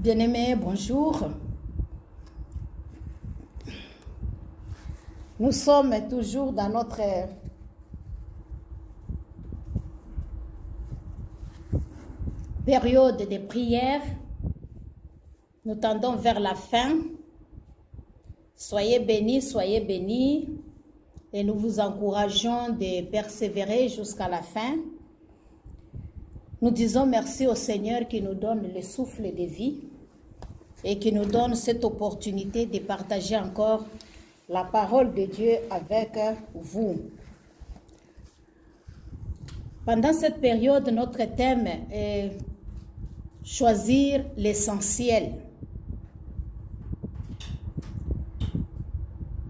Bien-aimés, bonjour. Nous sommes toujours dans notre période de prière. Nous tendons vers la fin. Soyez bénis et nous vous encourageons de persévérer jusqu'à la fin. Nous disons merci au Seigneur qui nous donne le souffle de vie et qui nous donne cette opportunité de partager encore la parole de Dieu avec vous. Pendant cette période, notre thème est choisir l'essentiel.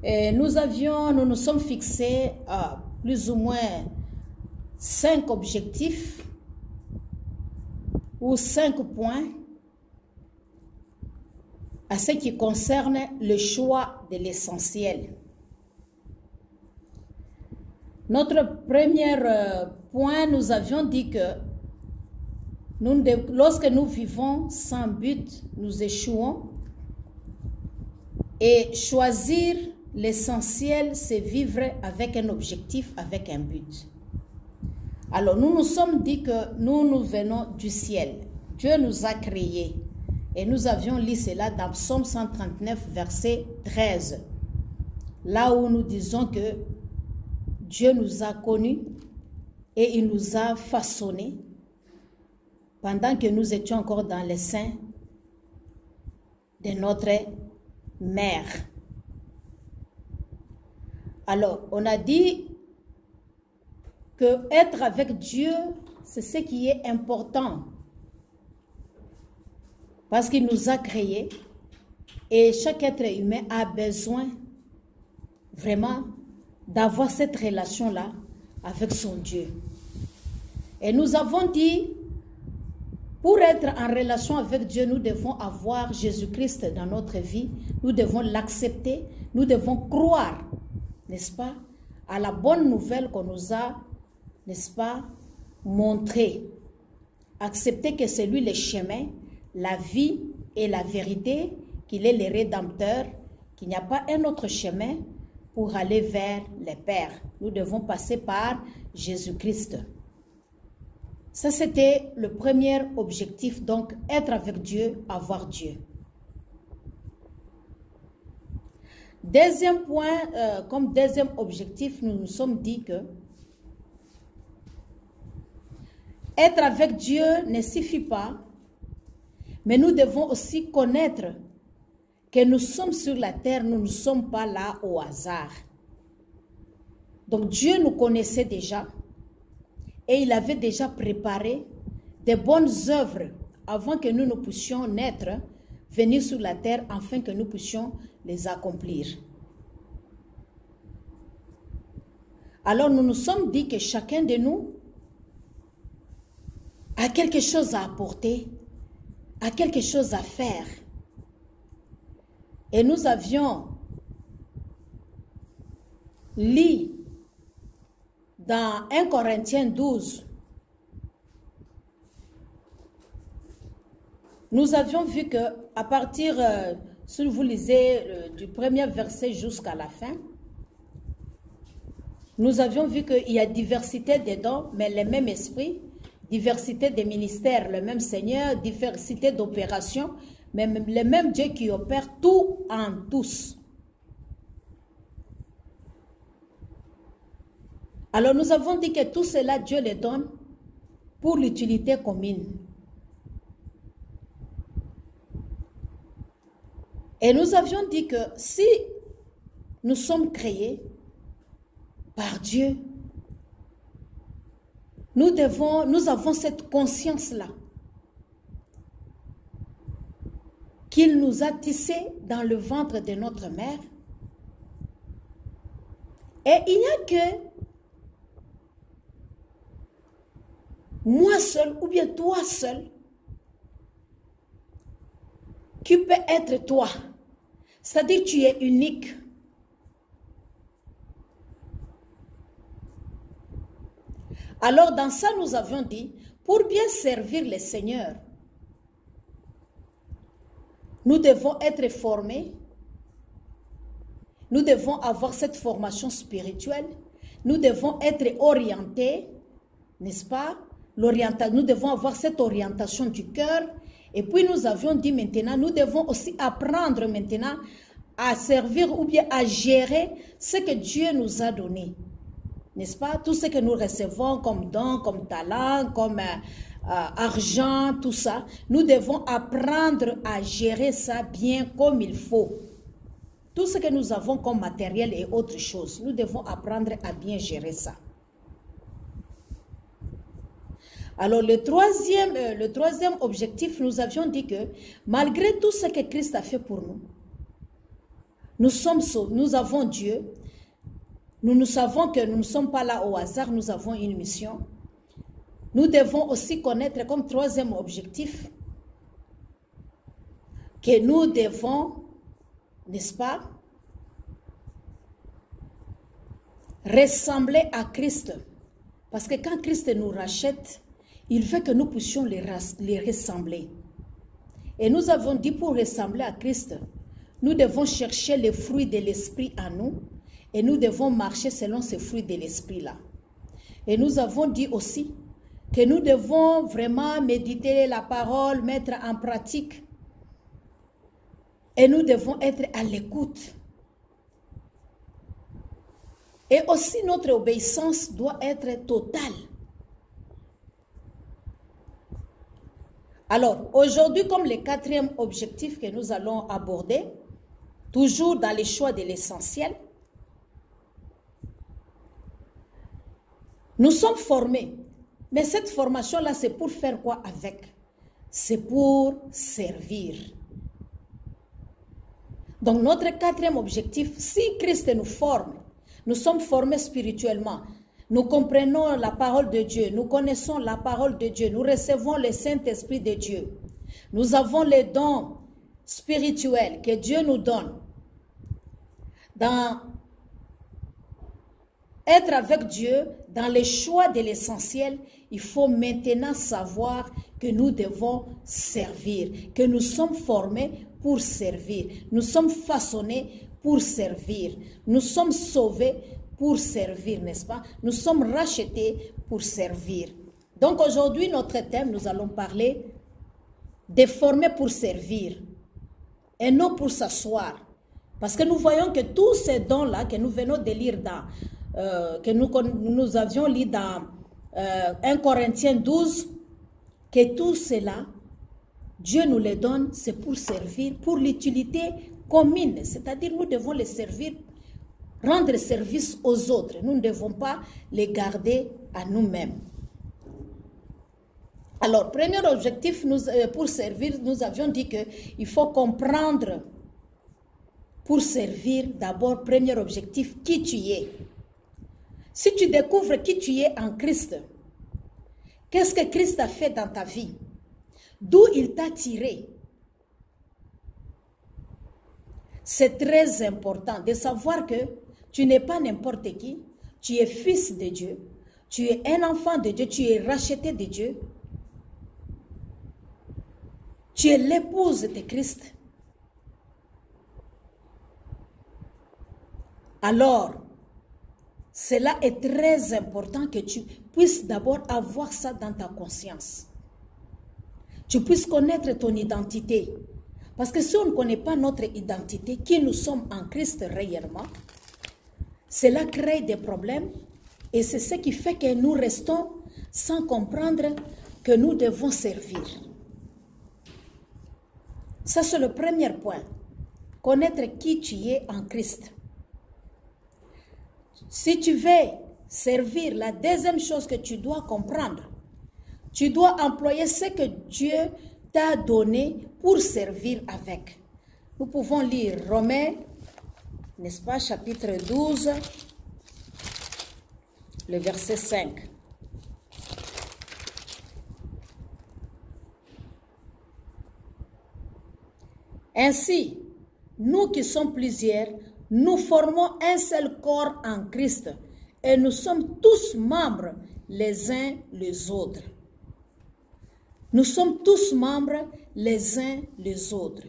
Et nous nous sommes fixés à plus ou moins 5 objectifs ou 5 points à ce qui concerne le choix de l'essentiel. Notre premier point, nous avions dit que lorsque nous vivons sans but, nous échouons. Et choisir l'essentiel, c'est vivre avec un objectif, avec un but. Alors, nous nous sommes dit que nous venons du ciel. Dieu nous a créés. Et nous avions lu cela dans Psaume 139, verset 13. Là où nous disons que Dieu nous a connus et il nous a façonnés pendant que nous étions encore dans le sein de notre mère. Alors, on a dit que être avec Dieu, c'est ce qui est important. Parce qu'il nous a créés et chaque être humain a besoin vraiment d'avoir cette relation-là avec son Dieu. Et nous avons dit, pour être en relation avec Dieu, nous devons avoir Jésus-Christ dans notre vie, nous devons l'accepter, nous devons croire, n'est-ce pas, à la bonne nouvelle qu'on nous a, n'est-ce pas, montrée. Accepter que c'est lui le chemin, la vie et la vérité, qu'il est le Rédempteur, qu'il n'y a pas un autre chemin pour aller vers le Père. Nous devons passer par Jésus-Christ. Ça, c'était le premier objectif, donc être avec Dieu, avoir Dieu. Deuxième point, comme deuxième objectif, nous nous sommes dit que être avec Dieu ne suffit pas, mais nous devons aussi connaître que nous sommes sur la terre, nous ne sommes pas là au hasard. Donc Dieu nous connaissait déjà et il avait déjà préparé de bonnes œuvres avant que nous ne puissions naître, venir sur la terre afin que nous puissions les accomplir. Alors nous nous sommes dit que chacun de nous a quelque chose à apporter, a quelque chose à faire. Et nous avions lu dans 1 Corinthiens 12, nous avions vu que à partir, si vous lisez du premier verset jusqu'à la fin, nous avions vu qu'il y a diversité des dons, mais le même esprit, diversité des ministères, le même Seigneur, diversité d'opérations, mais le même Dieu qui opère tout en tous. Alors nous avons dit que tout cela, Dieu le donne pour l'utilité commune. Et nous avions dit que si nous sommes créés par Dieu, nous avons cette conscience-là qu'il nous a tissés dans le ventre de notre mère. Et il n'y a que moi seul ou bien toi seul qui peut être toi. C'est-à-dire que tu es unique. Alors dans ça, nous avions dit, pour bien servir le Seigneur, Nous devons être formés. Nous devons avoir cette formation spirituelle. Nous devons être orientés, n'est-ce pas? Nous devons avoir cette orientation du cœur. Et puis nous avions dit maintenant, nous devons aussi apprendre maintenant à servir ou bien à gérer ce que Dieu nous a donné. N'est-ce pas? Tout ce que nous recevons comme dons, comme talents, comme argent, tout ça. Nous devons apprendre à gérer ça bien comme il faut. Tout ce que nous avons comme matériel et autre chose, nous devons apprendre à bien gérer ça. Alors le troisième objectif, nous avions dit que malgré tout ce que Christ a fait pour nous, nous sommes sauvés, nous avons Dieu, nous savons que nous ne sommes pas là au hasard, nous avons une mission. Nous devons aussi connaître comme troisième objectif que nous devons, n'est-ce pas, ressembler à Christ. Parce que quand Christ nous rachète, il veut que nous puissions les ressembler. Et nous avons dit pour ressembler à Christ, nous devons chercher les fruits de l'esprit en nous et nous devons marcher selon ces fruits de l'esprit-là. Et nous avons dit aussi que nous devons vraiment méditer la parole, mettre en pratique. Et nous devons être à l'écoute. Et aussi notre obéissance doit être totale. Alors, aujourd'hui, comme le quatrième objectif que nous allons aborder, toujours dans les choix de l'essentiel, nous sommes formés. Mais cette formation-là, c'est pour faire quoi avec? C'est pour servir. Donc, notre quatrième objectif, si Christ nous forme, nous sommes formés spirituellement, nous comprenons la parole de Dieu, nous connaissons la parole de Dieu, nous recevons le Saint-Esprit de Dieu. Nous avons les dons spirituels que Dieu nous donne. Dans être avec Dieu, dans les choix de l'essentiel, il faut maintenant savoir que nous devons servir, que nous sommes formés pour servir. Nous sommes façonnés pour servir. Nous sommes sauvés pour servir, n'est-ce pas? Nous sommes rachetés pour servir. Donc aujourd'hui, notre thème, nous allons parler de former pour servir et non pour s'asseoir. Parce que nous voyons que tous ces dons-là que nous venons de lire que nous avions lu dans 1 Corinthiens 12, que tout cela, Dieu nous les donne, c'est pour servir, pour l'utilité commune. C'est-à-dire nous devons les servir, rendre service aux autres. Nous ne devons pas les garder à nous-mêmes. Alors, premier objectif pour servir, nous avions dit qu'il faut comprendre pour servir, d'abord, premier objectif, qui tu es. Si tu découvres qui tu es en Christ, qu'est-ce que Christ a fait dans ta vie? D'où il t'a tiré? C'est très important de savoir que tu n'es pas n'importe qui. Tu es fils de Dieu. Tu es un enfant de Dieu. Tu es racheté de Dieu. Tu es l'épouse de Christ. Alors, cela est très important que tu puisses d'abord avoir ça dans ta conscience. Tu puisses connaître ton identité. Parce que si on ne connaît pas notre identité, qui nous sommes en Christ réellement, cela crée des problèmes et c'est ce qui fait que nous restons sans comprendre que nous devons servir. Ça, c'est le premier point. Connaître qui tu es en Christ. Si tu veux servir, la deuxième chose que tu dois comprendre, tu dois employer ce que Dieu t'a donné pour servir avec. Nous pouvons lire Romains, n'est-ce pas, chapitre 12, le verset 5. Ainsi, nous qui sommes plusieurs, nous formons un seul corps en Christ et nous sommes tous membres les uns les autres. Nous sommes tous membres les uns les autres.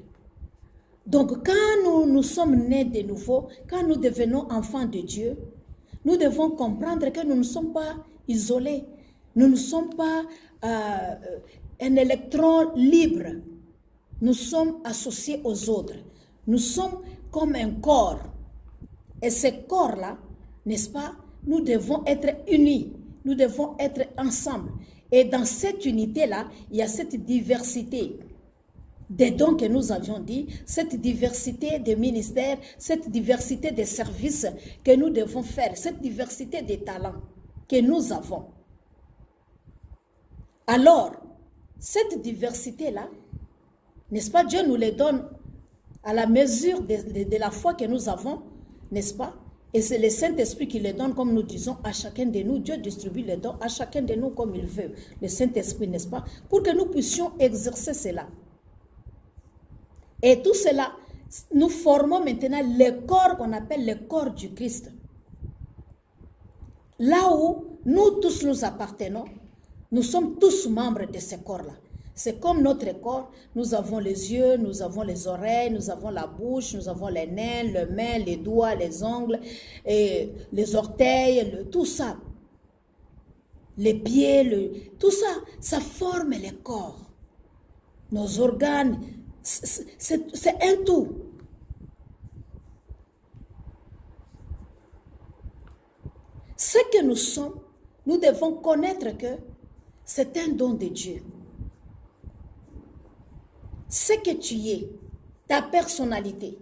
Donc, quand nous sommes nés de nouveau, quand nous devenons enfants de Dieu, nous devons comprendre que nous ne sommes pas isolés. Nous ne sommes pas un électron libre. Nous sommes associés aux autres. Nous sommes comme un corps. Et ce corps-là, n'est-ce pas, nous devons être unis. Nous devons être ensemble. Et dans cette unité-là, il y a cette diversité des dons que nous avions dit, cette diversité des ministères, cette diversité des services que nous devons faire, cette diversité des talents que nous avons. Alors, cette diversité-là, n'est-ce pas, Dieu nous les donne à la mesure de la foi que nous avons, n'est-ce pas? Et c'est le Saint-Esprit qui les donne, comme nous disons, à chacun de nous. Dieu distribue les dons à chacun de nous comme il veut. Le Saint-Esprit, n'est-ce pas? Pour que nous puissions exercer cela. Et tout cela, nous formons maintenant le corps qu'on appelle le corps du Christ. Là où nous tous nous appartenons, nous sommes tous membres de ce corps-là. C'est comme notre corps, nous avons les yeux, nous avons les oreilles, nous avons la bouche, nous avons les mains, les doigts, les ongles, et les orteils, tout ça. Les pieds, tout ça, ça forme le corps. Nos organes, c'est un tout. Ce que nous sommes, nous devons connaître que c'est un don de Dieu. Ce que tu es, ta personnalité,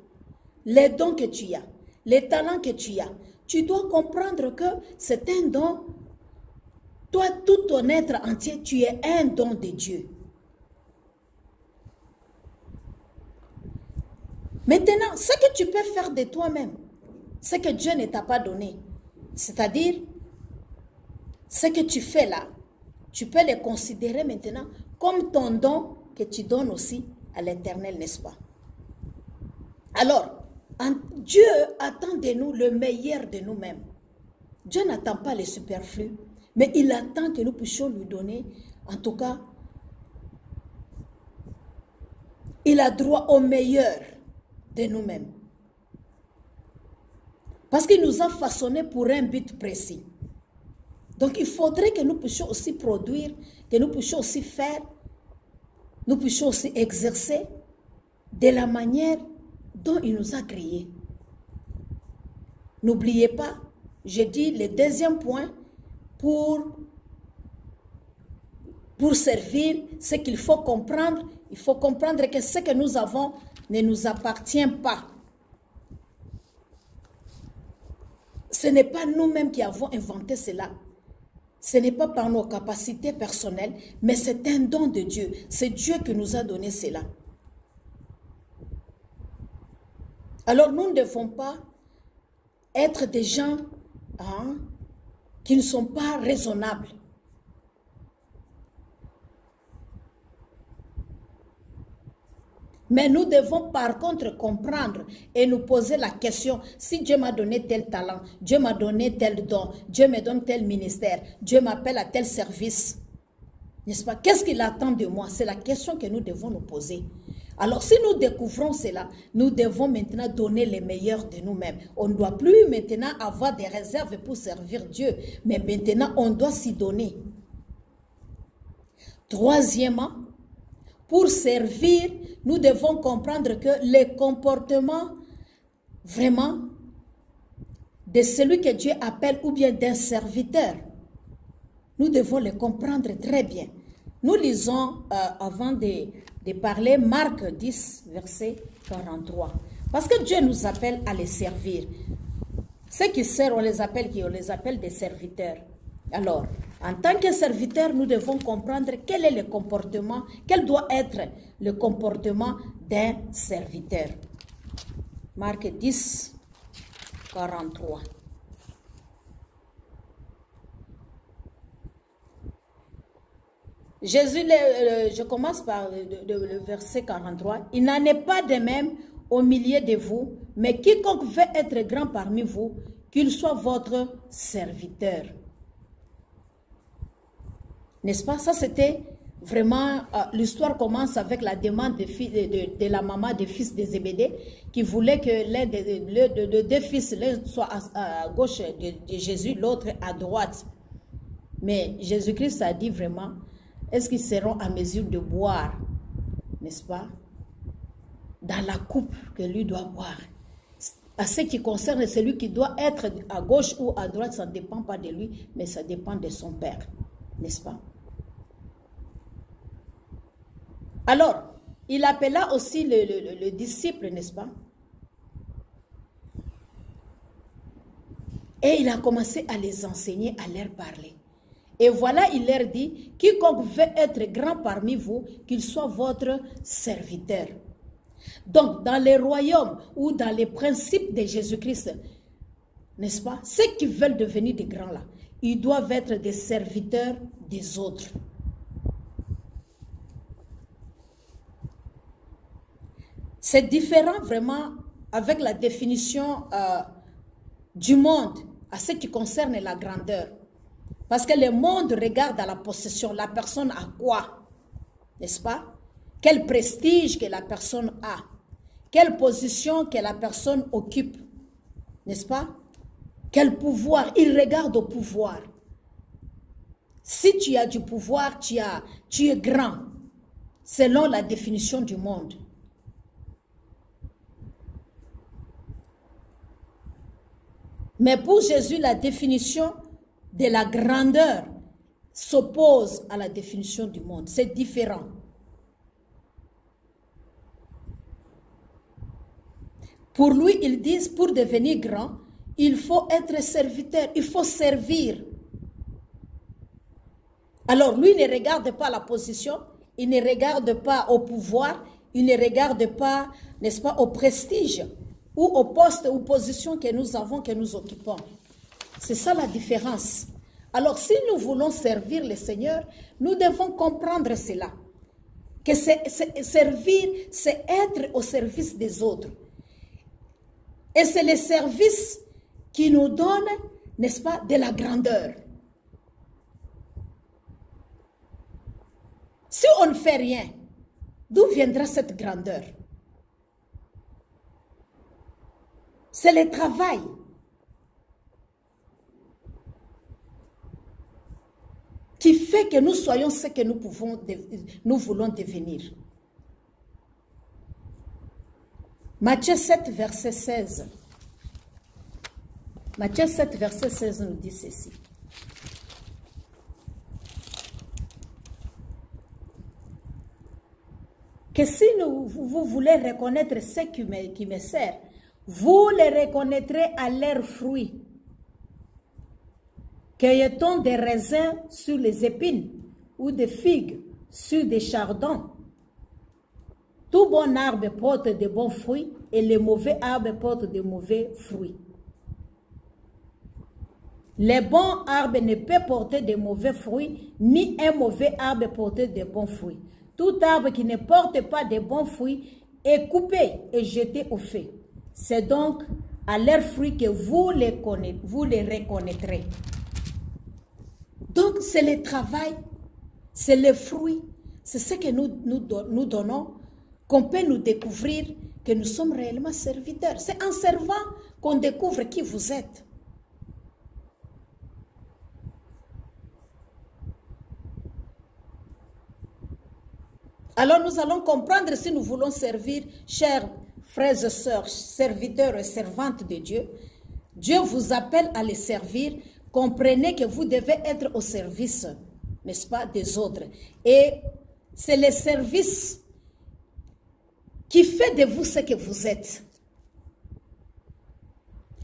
les dons que tu as, les talents que tu as, tu dois comprendre que c'est un don. Toi, tout ton être entier, tu es un don de Dieu. Maintenant, ce que tu peux faire de toi-même, ce que Dieu ne t'a pas donné, c'est-à-dire, ce que tu fais là, tu peux le considérer maintenant comme ton don que tu donnes aussi à l'Éternel, n'est-ce pas? Alors, Dieu attend de nous le meilleur de nous-mêmes. Dieu n'attend pas le superflu, mais il attend que nous puissions lui donner, en tout cas, il a droit au meilleur de nous-mêmes. Parce qu'il nous a façonnés pour un but précis. Donc, il faudrait que nous puissions aussi produire, que nous puissions aussi faire, nous puissions aussi exercer de la manière dont il nous a créés. N'oubliez pas, j'ai dit le deuxième point, pour servir, c'est qu'il faut comprendre, il faut comprendre que ce que nous avons ne nous appartient pas. Ce n'est pas nous-mêmes qui avons inventé cela. Ce n'est pas par nos capacités personnelles, mais c'est un don de Dieu. C'est Dieu qui nous a donné cela. Alors nous ne devons pas être des gens qui ne sont pas raisonnables. Mais nous devons par contre comprendre et nous poser la question, si Dieu m'a donné tel talent, Dieu m'a donné tel don, Dieu me donne tel ministère, Dieu m'appelle à tel service, n'est-ce pas? Qu'est-ce qu'il attend de moi? C'est la question que nous devons nous poser. Alors si nous découvrons cela, nous devons maintenant donner le meilleur de nous-mêmes. On ne doit plus maintenant avoir des réserves pour servir Dieu, mais maintenant on doit s'y donner. Troisièmement, pour servir, nous devons comprendre que les comportements vraiment de celui que Dieu appelle ou bien d'un serviteur, nous devons les comprendre très bien. Nous lisons, avant de parler, Marc 10, verset 43. Parce que Dieu nous appelle à les servir. Ceux qui servent, on les appelle des serviteurs. Alors, en tant que serviteur, nous devons comprendre quel est le comportement, quel doit être le comportement d'un serviteur. Marc 10, 43. Jésus, je commence par le verset 43. Il n'en est pas de même au milieu de vous, mais quiconque veut être grand parmi vous, qu'il soit votre serviteur. N'est-ce pas? Ça, c'était vraiment, l'histoire commence avec la demande de la maman des fils de Zébédée qui voulait que les deux fils, l'un soit à gauche de Jésus, l'autre à droite. Mais Jésus-Christ a dit vraiment, est-ce qu'ils seront à mesure de boire, n'est-ce pas, dans la coupe que lui doit boire? À ce qui concerne celui qui doit être à gauche ou à droite, ça ne dépend pas de lui, mais ça dépend de son Père, n'est-ce pas? Alors, il appela aussi le disciple, n'est-ce pas? Et il a commencé à les enseigner, à leur parler. Et voilà, il leur dit, quiconque veut être grand parmi vous, qu'il soit votre serviteur. Donc, dans les royaumes ou dans les principes de Jésus-Christ, n'est-ce pas? Ceux qui veulent devenir des grands là, ils doivent être des serviteurs des autres. C'est différent vraiment avec la définition du monde à ce qui concerne la grandeur. Parce que le monde regarde à la possession, la personne a quoi, n'est-ce pas? Quel prestige que la personne a, quelle position que la personne occupe, n'est-ce pas? Quel pouvoir, il regarde au pouvoir. Si tu as du pouvoir, tu es grand, selon la définition du monde. Mais pour Jésus, la définition de la grandeur s'oppose à la définition du monde. C'est différent. Pour lui, ils disent, pour devenir grand, il faut être serviteur, il faut servir. Alors lui ne regarde pas la position, il ne regarde pas au pouvoir, il ne regarde pas, n'est-ce pas, au prestige ou au poste ou position que nous avons, que nous occupons. C'est ça la différence. Alors si nous voulons servir le Seigneur, nous devons comprendre cela. Que servir, c'est être au service des autres. Et c'est le service qui nous donne, n'est-ce pas, de la grandeur. Si on ne fait rien, d'où viendra cette grandeur? C'est le travail. Qui fait que nous soyons ce que nous voulons devenir. Matthieu 7, verset 16. Matthieu 7, verset 16 nous dit ceci. Que si vous voulez reconnaître ce qui me sert, vous les reconnaîtrez à leurs fruits. Cueille-t-on des raisins sur les épines ou des figues sur des chardons? Tout bon arbre porte de bons fruits et les mauvais arbres portent de mauvais fruits. Les bons arbres ne peuvent porter de mauvais fruits, ni un mauvais arbre porter de bons fruits. Tout arbre qui ne porte pas de bons fruits est coupé et jeté au feu. C'est donc à leurs fruits que vous les reconnaîtrez. Donc c'est le travail, c'est le fruit, c'est ce que nous donnons, qu'on peut nous découvrir que nous sommes réellement serviteurs. C'est en servant qu'on découvre qui vous êtes. Alors nous allons comprendre si nous voulons servir, chers frères et sœurs, serviteurs et servantes de Dieu. Dieu vous appelle à les servir. Comprenez que vous devez être au service, n'est-ce pas, des autres. Et c'est le service qui fait de vous ce que vous êtes.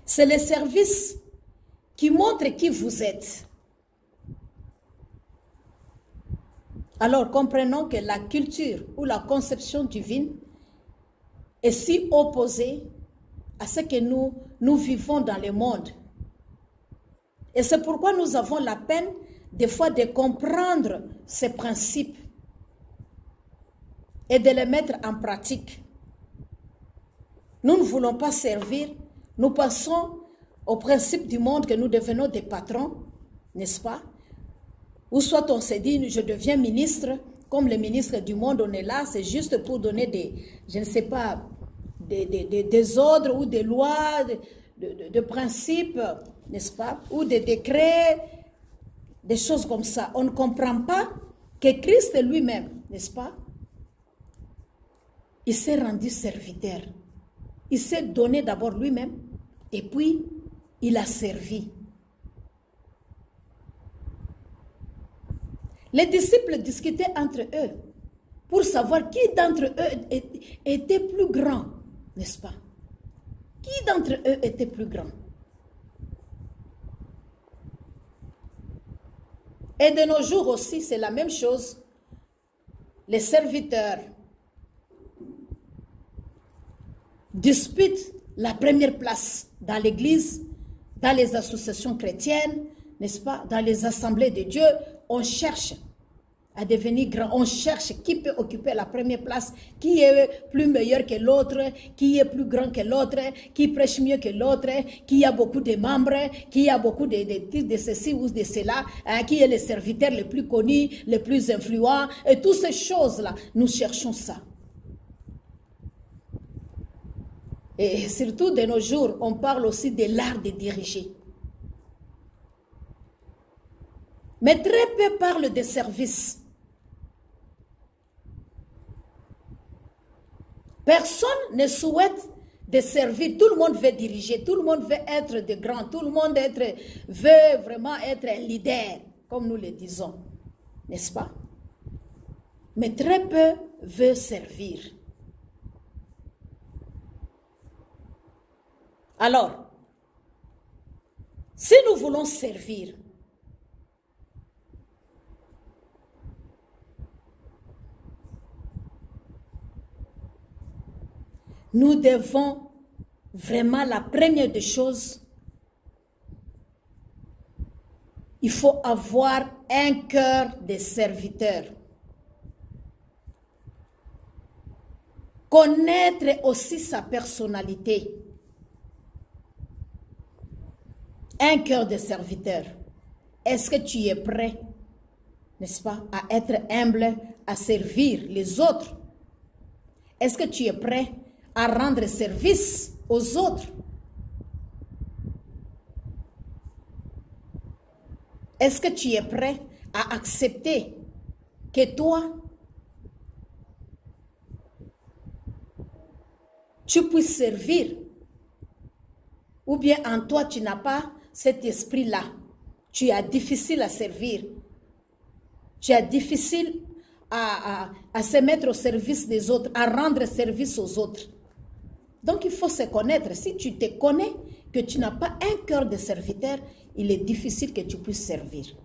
C'est le service qui montre qui vous êtes. Alors comprenons que la culture ou la conception divine est si opposée à ce que nous vivons dans le monde. Et c'est pourquoi nous avons la peine des fois de comprendre ces principes et de les mettre en pratique. Nous ne voulons pas servir, nous passons au principe du monde que nous devenons des patrons, n'est-ce pas? Ou soit on se dit, je deviens ministre comme les ministres du monde, on est là, c'est juste pour donner des, je ne sais pas, des ordres ou des lois, de principes, n'est-ce pas, ou des décrets, des choses comme ça. On ne comprend pas que Christ lui-même, n'est-ce pas, il s'est rendu serviteur. Il s'est donné d'abord lui-même et puis il a servi. Les disciples discutaient entre eux pour savoir qui d'entre eux était plus grand, n'est-ce pas? Qui d'entre eux était plus grand? Et de nos jours aussi, c'est la même chose. Les serviteurs disputent la première place dans l'église, dans les associations chrétiennes, n'est-ce pas? Dans les assemblées de Dieu, on cherche à devenir grand. On cherche qui peut occuper la première place, qui est plus meilleur que l'autre, qui est plus grand que l'autre, qui prêche mieux que l'autre, qui a beaucoup de membres, qui a beaucoup de ceci ou de cela, hein, qui est le serviteur le plus connu, le plus influent, et toutes ces choses-là, nous cherchons ça. Et surtout de nos jours, on parle aussi de l'art de diriger. Mais très peu parlent de service. Personne ne souhaite de servir. Tout le monde veut diriger, tout le monde veut être de grand, tout le monde veut vraiment être un leader, comme nous le disons, n'est-ce pas? Mais très peu veulent servir. Alors, si nous voulons servir, nous devons vraiment, la première des choses, il faut avoir un cœur de serviteur. Connaître aussi sa personnalité. Un cœur de serviteur. Est-ce que tu es prêt, n'est-ce pas, à être humble, à servir les autres? Est-ce que tu es prêt à rendre service aux autres? Est-ce que tu es prêt à accepter que toi, tu puisses servir? Ou bien en toi, tu n'as pas cet esprit-là. Tu es difficile à servir. Tu es difficile à se mettre au service des autres, à rendre service aux autres. Donc, il faut se connaître. Si tu te connais que tu n'as pas un cœur de serviteur, il est difficile que tu puisses servir.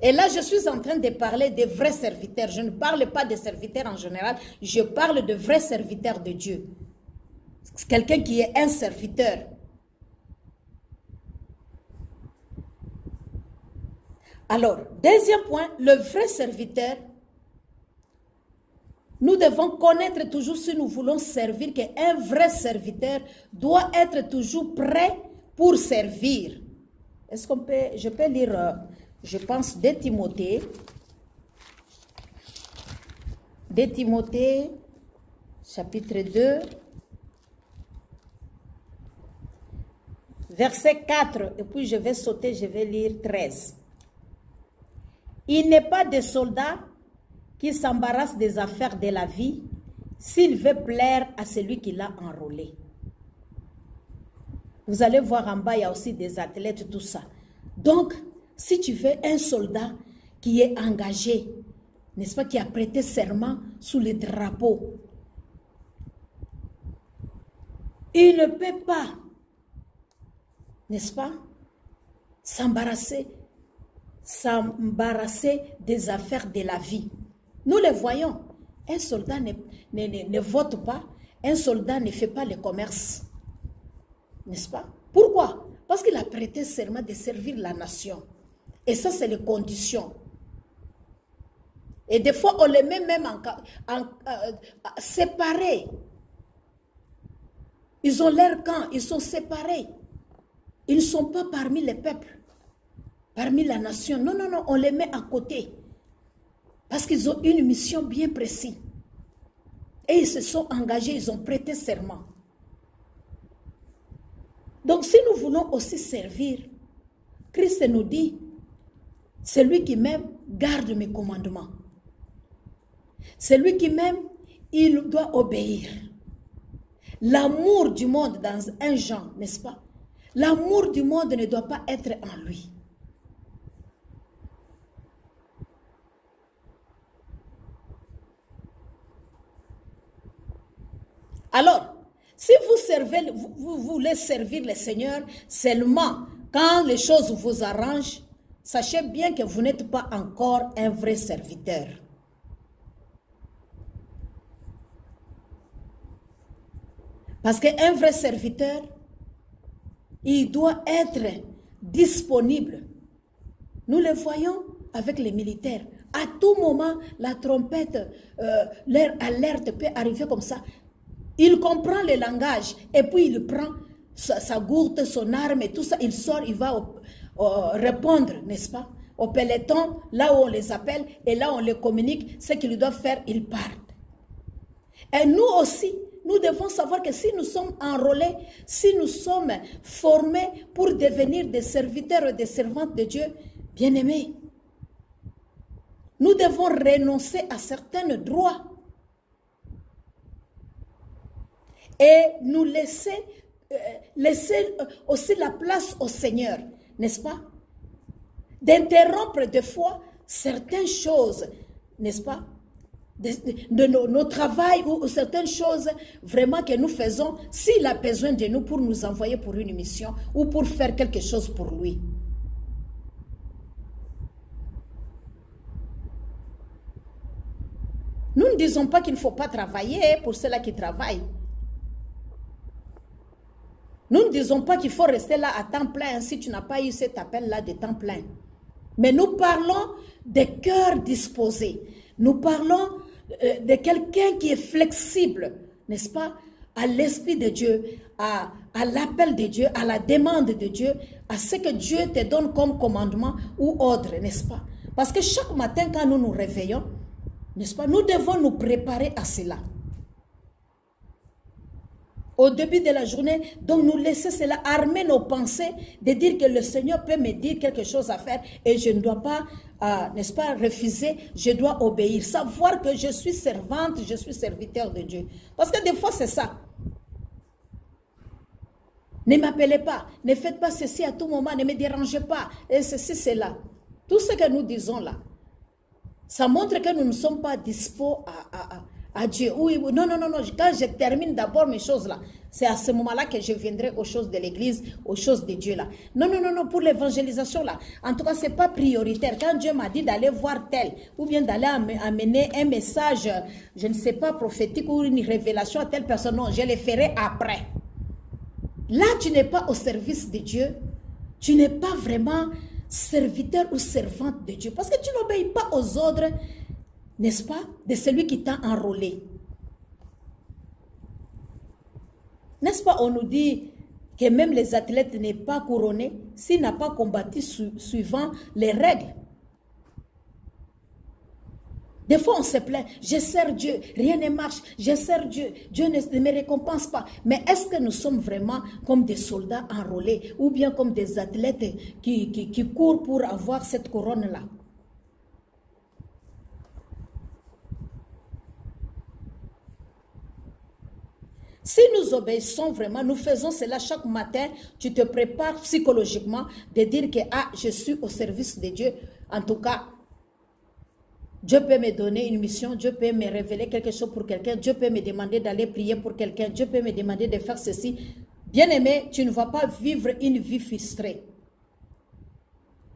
Et là, je suis en train de parler des vrais serviteurs. Je ne parle pas des serviteurs en général. Je parle de vrais serviteurs de Dieu. Quelqu'un qui est un serviteur. Alors, deuxième point, le vrai serviteur, nous devons connaître toujours, si nous voulons servir, qu'un vrai serviteur doit être toujours prêt pour servir. Est-ce qu'on peut, je peux lire, je pense, 2 Timothée. 2 Timothée, chapitre 2, verset 4, et puis je vais sauter, je vais lire 13. Il n'est pas de soldat qui s'embarrasse des affaires de la vie s'il veut plaire à celui qui l'a enrôlé. Vous allez voir en bas, il y a aussi des athlètes, tout ça. Donc, si tu veux un soldat qui est engagé, n'est-ce pas, qui a prêté serment sous le drapeau, il ne peut pas, n'est-ce pas, s'embarrasser des affaires de la vie. Nous le voyons. Un soldat ne vote pas. Un soldat ne fait pas le commerce. N'est-ce pas? Pourquoi? Parce qu'il a prêté serment de servir la nation. Et ça, c'est les conditions. Et des fois, on les met même séparés. Ils ont leur camp, ils sont séparés. Ils ne sont pas parmi les peuples. parmi la nation. Non, non, non, on les met à côté. Parce qu'ils ont une mission bien précise. Et ils se sont engagés, ils ont prêté serment. Donc si nous voulons aussi servir, Christ nous dit, celui qui m'aime garde mes commandements. Celui qui m'aime, il doit obéir. L'amour du monde dans 1 Jean, n'est-ce pas? L'amour du monde ne doit pas être en lui. Alors, si vous voulez servir le Seigneur seulement quand les choses vous arrangent, sachez bien que vous n'êtes pas encore un vrai serviteur. Parce qu'un vrai serviteur, il doit être disponible. Nous le voyons avec les militaires. À tout moment, la trompette, leur alerte peut arriver comme ça. Il comprend le langage et puis il prend sa gourde, son arme et tout ça. Il sort, il va répondre, n'est-ce pas, au peloton, là où on les appelle et là où on les communique, ce qu'ils doivent faire, ils partent. Et nous aussi, nous devons savoir que si nous sommes enrôlés, si nous sommes formés pour devenir des serviteurs et des servantes de Dieu, bien-aimés, nous devons renoncer à certains droits et nous laisser aussi la place au Seigneur, n'est-ce pas? D'interrompre des fois certaines choses, n'est-ce pas? De nos travails ou certaines choses vraiment que nous faisons s'il a besoin de nous pour nous envoyer pour une mission ou pour faire quelque chose pour lui. Nous ne disons pas qu'il ne faut pas travailler pour ceux-là qui travaillent. Nous ne disons pas qu'il faut rester là à temps plein si tu n'as pas eu cet appel-là de temps plein. Mais nous parlons de cœurs disposés. Nous parlons de quelqu'un qui est flexible, n'est-ce pas, à l'Esprit de Dieu, à l'appel de Dieu, à la demande de Dieu, à ce que Dieu te donne comme commandement ou ordre, n'est-ce pas? Parce que chaque matin, quand nous nous réveillons, n'est-ce pas, nous devons nous préparer à cela. Au début de la journée, donc nous laisser cela armer nos pensées, de dire que le Seigneur peut me dire quelque chose à faire et je ne dois pas, n'est-ce pas, refuser, je dois obéir. Savoir que je suis servante, je suis serviteur de Dieu. Parce que des fois c'est ça. Ne m'appelez pas, ne faites pas ceci à tout moment, ne me dérangez pas, et ceci, cela. Tout ce que nous disons là, ça montre que nous ne sommes pas dispos à Dieu. Oui, oui, non, non, non, non. Quand je termine d'abord mes choses là, c'est à ce moment-là que je viendrai aux choses de l'église, aux choses de Dieu là. Non, non, non, non, pour l'évangélisation là. En tout cas, c'est pas prioritaire. Quand Dieu m'a dit d'aller voir tel, ou bien d'aller amener un message, je ne sais pas, prophétique ou une révélation à telle personne, non, je le ferai après. Là, tu n'es pas au service de Dieu. Tu n'es pas vraiment serviteur ou servante de Dieu. Parce que tu n'obéis pas aux ordres, n'est-ce pas, de celui qui t'a enrôlé. N'est-ce pas, on nous dit que même les athlètes n'est pas couronné s'il n'a pas combattu suivant les règles. Des fois on se plaint, je sers Dieu, rien ne marche, je sers Dieu, Dieu ne me récompense pas. Mais est-ce que nous sommes vraiment comme des soldats enrôlés ou bien comme des athlètes qui courent pour avoir cette couronne-là? Si nous obéissons vraiment, nous faisons cela chaque matin, tu te prépares psychologiquement de dire que je suis au service de Dieu. En tout cas, Dieu peut me donner une mission, Dieu peut me révéler quelque chose pour quelqu'un, Dieu peut me demander d'aller prier pour quelqu'un, Dieu peut me demander de faire ceci. Bien-aimé, tu ne vas pas vivre une vie frustrée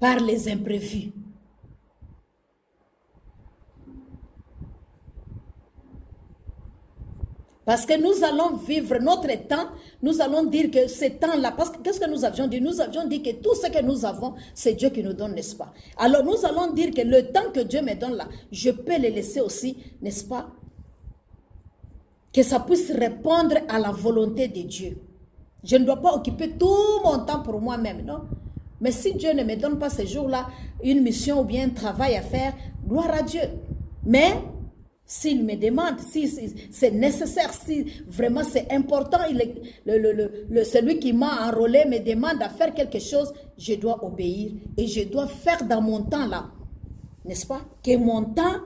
par les imprévus. Parce que nous allons vivre notre temps, nous allons dire que ce temps-là, parce que qu'est-ce que nous avions dit? Nous avions dit que tout ce que nous avons, c'est Dieu qui nous donne, n'est-ce pas? Alors nous allons dire que le temps que Dieu me donne là, je peux le laisser aussi, n'est-ce pas? Que ça puisse répondre à la volonté de Dieu. Je ne dois pas occuper tout mon temps pour moi-même, non? Mais si Dieu ne me donne pas ces jours-là une mission ou bien un travail à faire, gloire à Dieu. Mais s'il me demande, si c'est nécessaire, si vraiment c'est important, celui qui m'a enrôlé me demande à faire quelque chose, je dois obéir et je dois faire dans mon temps là. N'est-ce pas? Que mon temps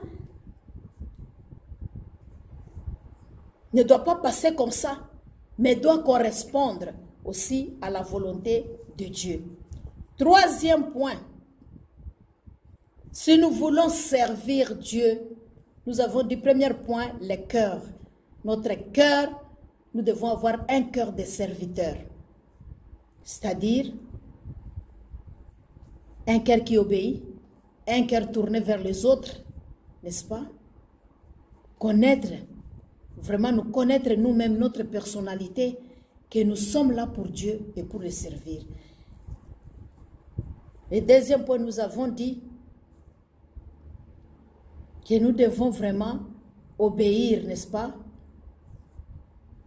ne doit pas passer comme ça, mais doit correspondre aussi à la volonté de Dieu. Troisième point, si nous voulons servir Dieu, nous avons du premier point, le cœur. Notre cœur, nous devons avoir un cœur de serviteur. C'est-à-dire, un cœur qui obéit, un cœur tourné vers les autres, n'est-ce pas? Connaître, vraiment nous connaître nous-mêmes, notre personnalité, que nous sommes là pour Dieu et pour le servir. Et deuxième point, nous avons dit que nous devons vraiment obéir, n'est-ce pas?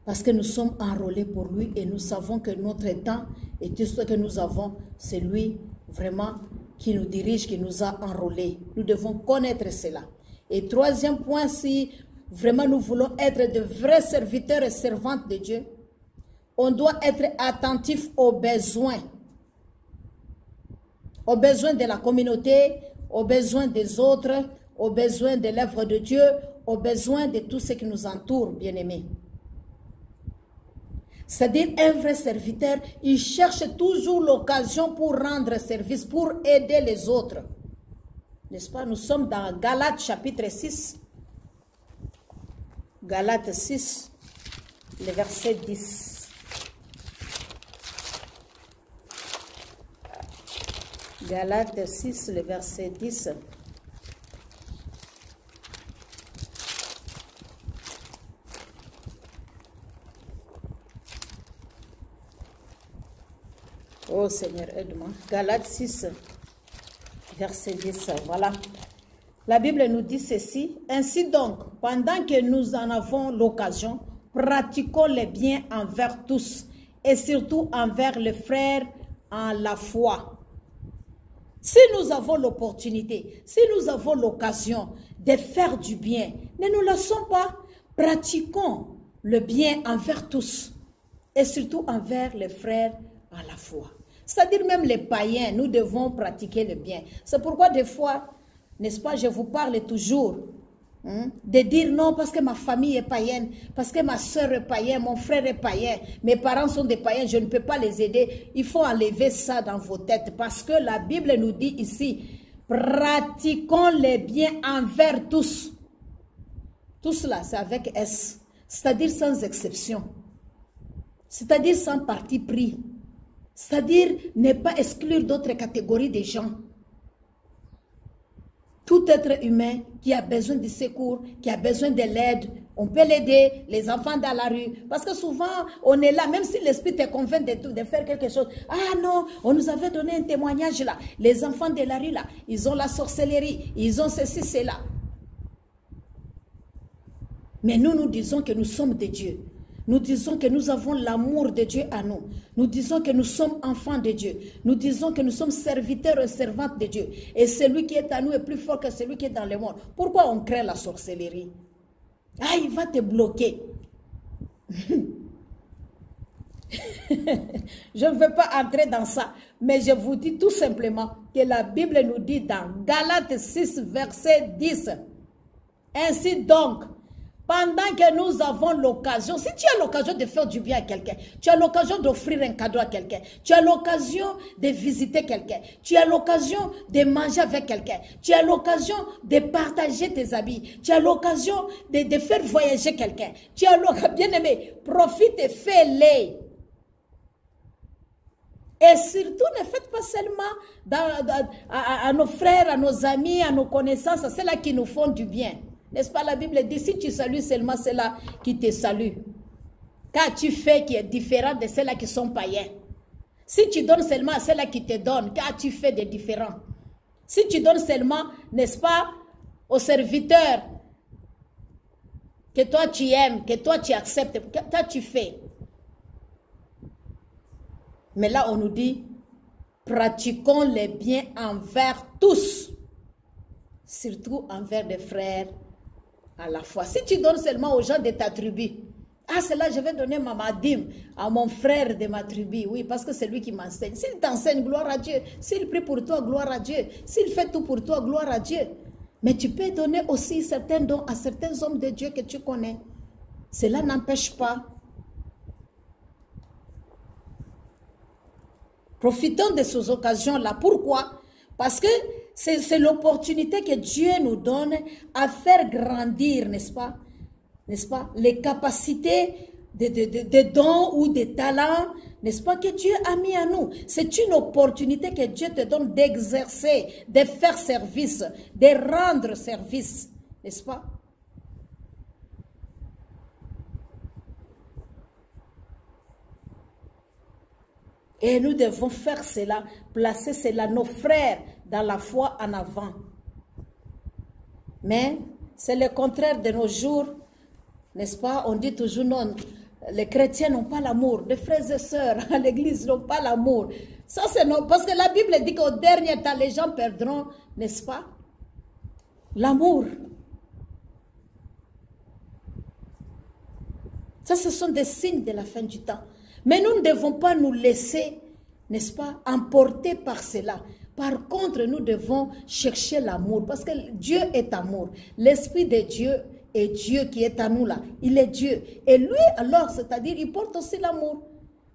Parce que nous sommes enrôlés pour lui et nous savons que notre temps et tout ce que nous avons, c'est lui vraiment qui nous dirige, qui nous a enrôlés. Nous devons connaître cela. Et troisième point, si vraiment nous voulons être de vrais serviteurs et servantes de Dieu, on doit être attentif aux besoins de la communauté, aux besoins des autres, aux besoins de l'œuvre de Dieu, aux besoins de tout ce qui nous entoure, bien-aimés. C'est-à-dire, un vrai serviteur, il cherche toujours l'occasion pour rendre service, pour aider les autres. N'est-ce pas? Nous sommes dans Galates chapitre 6. Galates 6, le verset 10. Galates 6, le verset 10. Oh Seigneur, aide-moi. Galates 6, verset 10. Voilà. La Bible nous dit ceci. Ainsi donc, pendant que nous en avons l'occasion, pratiquons le bien envers tous et surtout envers les frères en la foi. Si nous avons l'opportunité, si nous avons l'occasion de faire du bien, ne nous laissons pas, pratiquons le bien envers tous et surtout envers les frères en la foi. C'est-à-dire même les païens, nous devons pratiquer le bien. C'est pourquoi des fois, n'est-ce pas, je vous parle toujours de dire non parce que ma famille est païenne, parce que ma soeur est païenne, mon frère est païen, mes parents sont des païens, je ne peux pas les aider. Il faut enlever ça dans vos têtes parce que la Bible nous dit ici, pratiquons les biens envers tous. Tout cela, c'est avec S, c'est-à-dire sans exception, c'est-à-dire sans parti pris, c'est-à-dire ne pas exclure d'autres catégories de gens. Tout être humain qui a besoin de secours, qui a besoin de l'aide, on peut l'aider, les enfants dans la rue. Parce que souvent, on est là, même si l'esprit te convainc de faire quelque chose. Ah non, on nous avait donné un témoignage là. Les enfants de la rue là, ils ont la sorcellerie, ils ont ceci, cela. Mais nous, nous disons que nous sommes de Dieu. Nous disons que nous avons l'amour de Dieu à nous. Nous disons que nous sommes enfants de Dieu. Nous disons que nous sommes serviteurs et servantes de Dieu. Et celui qui est à nous est plus fort que celui qui est dans le monde. Pourquoi on crée la sorcellerie? Ah, il va te bloquer. Je ne veux pas entrer dans ça. Mais je vous dis tout simplement que la Bible nous dit dans Galates 6, verset 10. Ainsi donc, pendant que nous avons l'occasion, si tu as l'occasion de faire du bien à quelqu'un, tu as l'occasion d'offrir un cadeau à quelqu'un, tu as l'occasion de visiter quelqu'un, tu as l'occasion de manger avec quelqu'un, tu as l'occasion de partager tes habits, tu as l'occasion de faire voyager quelqu'un, tu as l'occasion, bien aimé, profite et fais-les. Et surtout, ne faites pas seulement à nos frères, à nos amis, à nos connaissances, à ceux-là qui nous font du bien. N'est-ce pas, la Bible dit, si tu salues seulement ceux-là qui te saluent, qu'as-tu fait qui est différent de ceux-là qui sont païens? Si tu donnes seulement à ceux-là qui te donnent, qu'as-tu fait de différent? Si tu donnes seulement, n'est-ce pas, aux serviteurs que toi tu aimes, que toi tu acceptes, qu'as-tu fait? Mais là, on nous dit, pratiquons les biens envers tous, surtout envers des frères à la foi. Si tu donnes seulement aux gens de ta tribu, ah, c'est là, je vais donner ma dîme à mon frère de ma tribu. Oui, parce que c'est lui qui m'enseigne. S'il t'enseigne, gloire à Dieu. S'il prie pour toi, gloire à Dieu. S'il fait tout pour toi, gloire à Dieu. Mais tu peux donner aussi certains dons à certains hommes de Dieu que tu connais. Cela n'empêche pas. Profitons de ces occasions-là. Pourquoi? Parce que c'est l'opportunité que Dieu nous donne à faire grandir, n'est-ce pas? N'est-ce pas? Les capacités de dons ou de talents, n'est-ce pas, que Dieu a mis à nous. C'est une opportunité que Dieu te donne d'exercer, de faire service, de rendre service, n'est-ce pas? Et nous devons faire cela, placer cela, nos frères, dans la foi en avant. Mais c'est le contraire de nos jours. N'est-ce pas? On dit toujours non, les chrétiens n'ont pas l'amour. Les frères et sœurs à l'église n'ont pas l'amour. Ça c'est non, parce que la Bible dit qu'au dernier temps, les gens perdront, n'est-ce pas? L'amour. Ça, ce sont des signes de la fin du temps. Mais nous ne devons pas nous laisser, n'est-ce pas, emporter par cela. Par contre, nous devons chercher l'amour, parce que Dieu est amour. L'Esprit de Dieu et Dieu qui est à nous là, il est Dieu. Et lui, alors, c'est-à-dire, il porte aussi l'amour.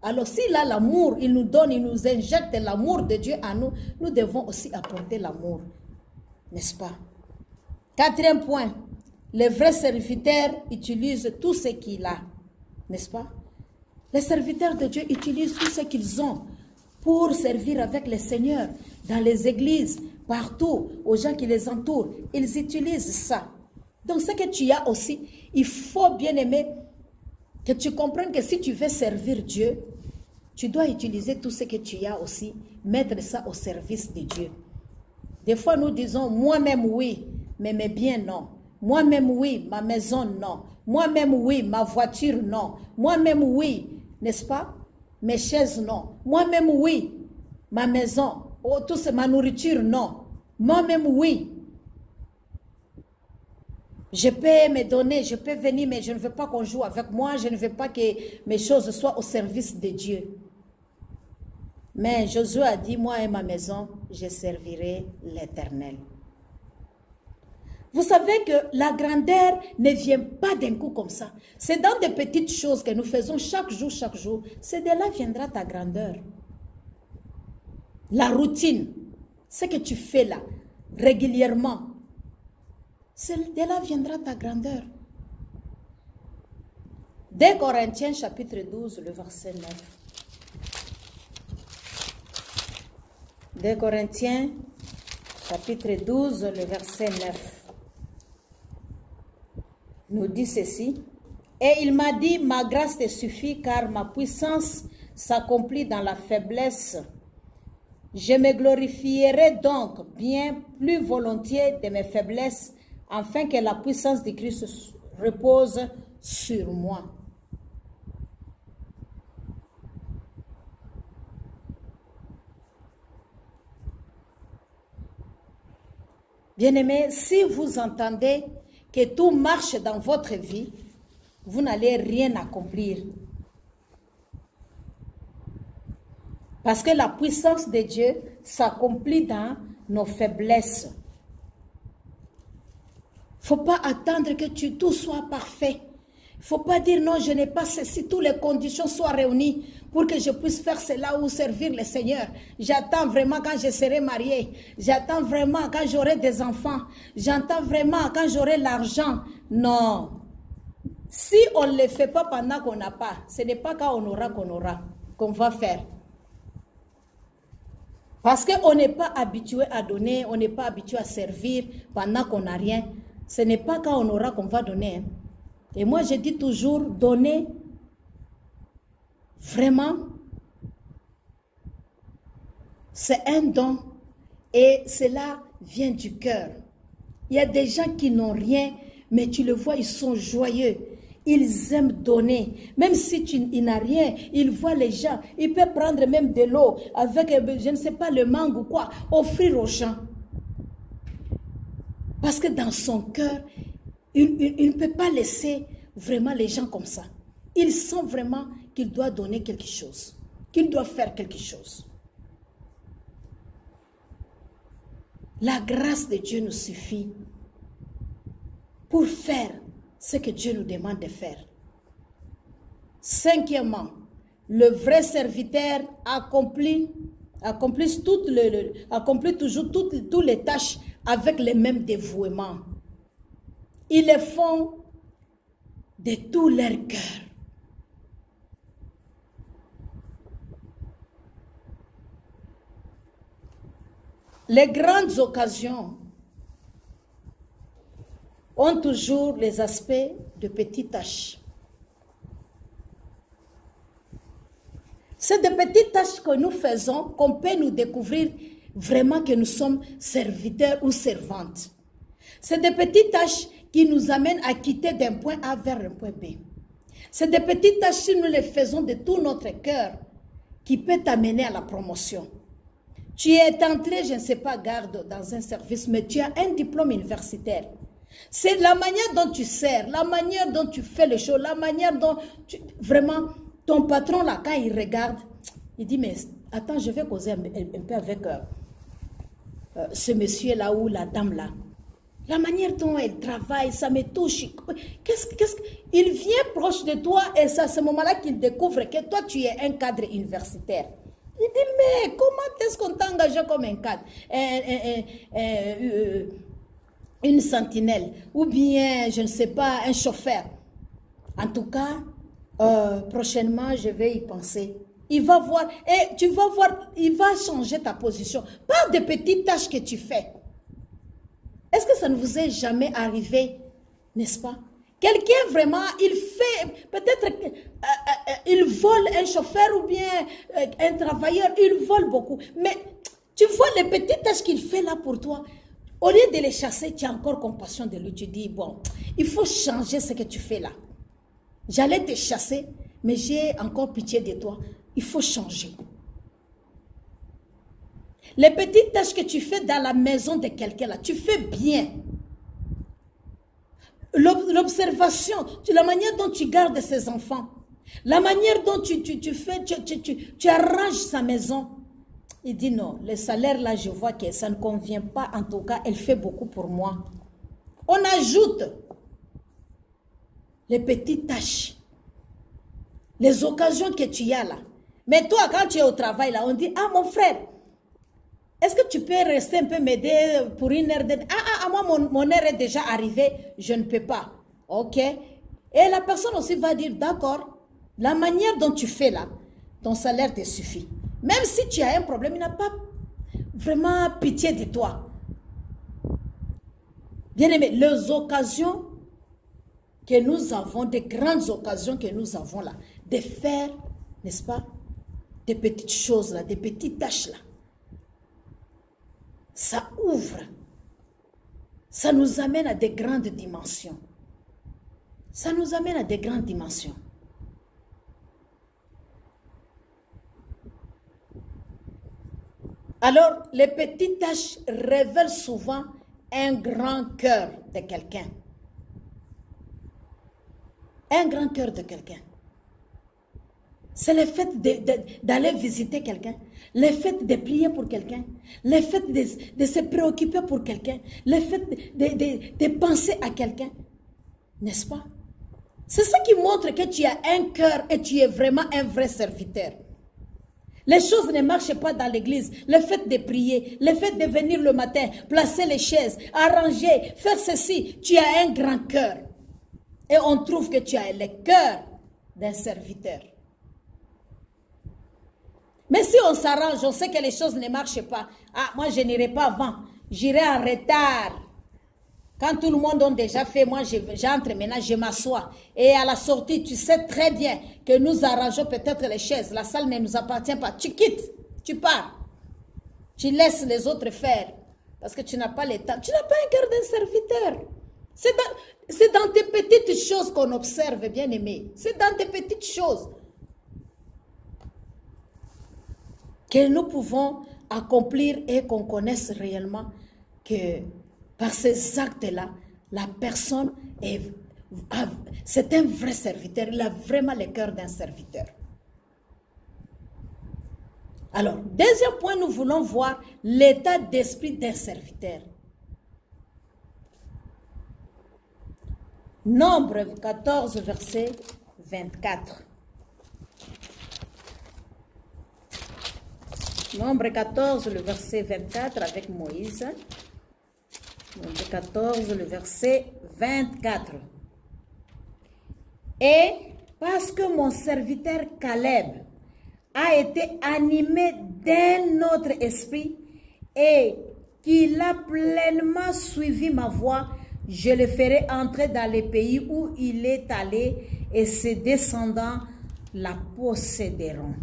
Alors, s'il a l'amour, il nous donne, il nous injecte l'amour de Dieu à nous, nous devons aussi apporter l'amour. N'est-ce pas? Quatrième point, les vrais serviteurs utilisent tout ce qu'il a. N'est-ce pas? Les serviteurs de Dieu utilisent tout ce qu'ils ont pour servir avec le Seigneur, dans les églises, partout, aux gens qui les entourent. Ils utilisent ça. Donc, ce que tu as aussi, il faut bien aimer que tu comprennes que si tu veux servir Dieu, tu dois utiliser tout ce que tu as aussi, mettre ça au service de Dieu. Des fois, nous disons, moi-même, oui, mais mes biens, non. Moi-même, oui, ma maison, non. Moi-même, oui, ma voiture, non. Moi-même, oui, n'est-ce pas? Mes chaises, non. Moi-même, oui, ma maison, oh, tout c'est ma nourriture, non. Moi-même, oui. Je peux me donner, je peux venir, mais je ne veux pas qu'on joue avec moi. Je ne veux pas que mes choses soient au service de Dieu. Mais Josué a dit, moi et ma maison, je servirai l'Éternel. Vous savez que la grandeur ne vient pas d'un coup comme ça. C'est dans des petites choses que nous faisons chaque jour. C'est de là viendra ta grandeur. La routine, ce que tu fais là, régulièrement, de là viendra ta grandeur. 2 Corinthiens chapitre 12, le verset 9. 2 Corinthiens chapitre 12, le verset 9. Nous dit ceci. Et il m'a dit, ma grâce te suffit car ma puissance s'accomplit dans la faiblesse. Je me glorifierai donc bien plus volontiers de mes faiblesses, afin que la puissance de Christ repose sur moi. Bien-aimés, si vous entendez que tout marche dans votre vie, vous n'allez rien accomplir. Parce que la puissance de Dieu s'accomplit dans nos faiblesses. Il ne faut pas attendre que tout soit parfait. Il ne faut pas dire non, je n'ai pas ceci, toutes les conditions soient réunies pour que je puisse faire cela ou servir le Seigneur. J'attends vraiment quand je serai mariée. J'attends vraiment quand j'aurai des enfants. J'attends vraiment quand j'aurai l'argent. Non. Si on ne le fait pas pendant qu'on n'a pas, ce n'est pas quand on aura qu'on va faire. Parce qu'on n'est pas habitué à donner, on n'est pas habitué à servir pendant qu'on n'a rien. Ce n'est pas quand on aura qu'on va donner. Et moi, je dis toujours, donner, vraiment, c'est un don. Et cela vient du cœur. Il y a des gens qui n'ont rien, mais tu le vois, ils sont joyeux. Ils aiment donner. Même si il n'a rien, il voit les gens. Il peut prendre même de l'eau avec, je ne sais pas, le mangue ou quoi, offrir aux gens. Parce que dans son cœur, il ne peut pas laisser vraiment les gens comme ça. Il sent vraiment qu'il doit donner quelque chose, qu'il doit faire quelque chose. La grâce de Dieu nous suffit pour faire ce que Dieu nous demande de faire. Cinquièmement, le vrai serviteur accomplit toujours toutes les tâches avec le même dévouement. Ils le font de tout leur cœur. Les grandes occasions ont toujours les aspects de petites tâches. C'est de petites tâches que nous faisons qu'on peut nous découvrir vraiment que nous sommes serviteurs ou servantes. C'est des petites tâches qui nous amènent à quitter d'un point A vers un point B. C'est des petites tâches, si nous les faisons de tout notre cœur, qui peut t'amener à la promotion. Tu es entré, je ne sais pas, garde dans un service, mais tu as un diplôme universitaire. C'est la manière dont tu sers, la manière dont tu fais les choses, la manière dont vraiment, ton patron là, quand il regarde, il dit, mais attends, je vais causer un peu avec ce monsieur là ou la dame là. La manière dont elle travaille, ça me touche. Il vient proche de toi et c'est à ce moment-là qu'il découvre que toi, tu es un cadre universitaire. Il dit, mais comment est-ce qu'on t'a engagé comme un cadre, une sentinelle, ou bien, je ne sais pas, un chauffeur. En tout cas, prochainement, je vais y penser. Il va voir, et tu vas voir, il va changer ta position. Pas de petites tâches que tu fais. Est-ce que ça ne vous est jamais arrivé, n'est-ce pas? Quelqu'un vraiment, il fait, peut-être, il vole un chauffeur ou bien un travailleur, il vole beaucoup. Mais tu vois les petites tâches qu'il fait là pour toi. Au lieu de les chasser, tu as encore compassion de lui. Tu dis, bon, il faut changer ce que tu fais là. J'allais te chasser, mais j'ai encore pitié de toi. Il faut changer. Les petites tâches que tu fais dans la maison de quelqu'un là, tu fais bien. L'observation, la manière dont tu gardes ses enfants, la manière dont tu arranges sa maison. Il dit non, le salaire là, je vois que ça ne convient pas. En tout cas, elle fait beaucoup pour moi. On ajoute les petites tâches, les occasions que tu as là. Mais toi, quand tu es au travail là, on dit, ah mon frère, est-ce que tu peux rester un peu m'aider pour une heure d'aide? Moi, mon heure est déjà arrivée, je ne peux pas. Ok. Et la personne aussi va dire, d'accord, la manière dont tu fais là, ton salaire te suffit. Même si tu as un problème, il n'a pas vraiment pitié de toi. Bien aimé, les occasions que nous avons, des grandes occasions que nous avons là, de faire, n'est-ce pas, des petites choses là, des petites tâches là. Ça ouvre, ça nous amène à des grandes dimensions. Ça nous amène à des grandes dimensions. Alors, les petites tâches révèlent souvent un grand cœur de quelqu'un. Un grand cœur de quelqu'un. C'est le fait d'aller visiter quelqu'un, le fait de prier pour quelqu'un, le fait de se préoccuper pour quelqu'un, le fait de penser à quelqu'un. N'est-ce pas? C'est ça qui montre que tu as un cœur et tu es vraiment un vrai serviteur. Les choses ne marchent pas dans l'église. Le fait de prier, le fait de venir le matin, placer les chaises, arranger, faire ceci, tu as un grand cœur. Et on trouve que tu as le cœur d'un serviteur. Mais si on s'arrange, on sait que les choses ne marchent pas. Ah, moi je n'irai pas avant, j'irai en retard. Quand tout le monde a déjà fait, moi j'entre maintenant, je m'assois. Et à la sortie, tu sais très bien que nous arrangeons peut-être les chaises. La salle ne nous appartient pas. Tu quittes, tu pars. Tu laisses les autres faire. Parce que tu n'as pas le temps. Tu n'as pas un cœur d'un serviteur. C'est dans tes petites choses qu'on observe, bien-aimé. C'est dans tes petites choses que nous pouvons accomplir et qu'on connaisse réellement que par ces actes-là, la personne c'est un vrai serviteur. Il a vraiment le cœur d'un serviteur. Alors, deuxième point, nous voulons voir l'état d'esprit d'un serviteur. Nombre 14, verset 24. Nombre 14, le verset 24 avec Moïse. Nombre 14, le verset 24. Et parce que mon serviteur Caleb a été animé d'un autre esprit et qu'il a pleinement suivi ma voie, je le ferai entrer dans les pays où il est allé et ses descendants la posséderont.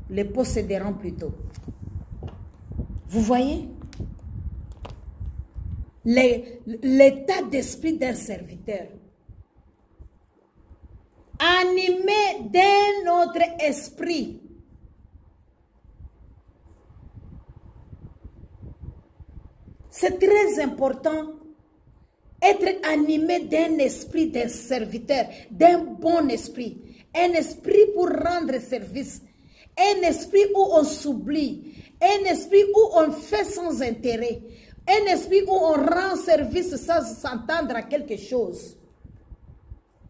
Les posséderont plutôt. Vous voyez? L'état d'esprit d'un serviteur. Animé d'un autre esprit. C'est très important être animé d'un esprit d'un serviteur, d'un bon esprit. Un esprit pour rendre service. Un esprit où on s'oublie. Un esprit où on fait sans intérêt. Un esprit où on rend service sans s'entendre à quelque chose.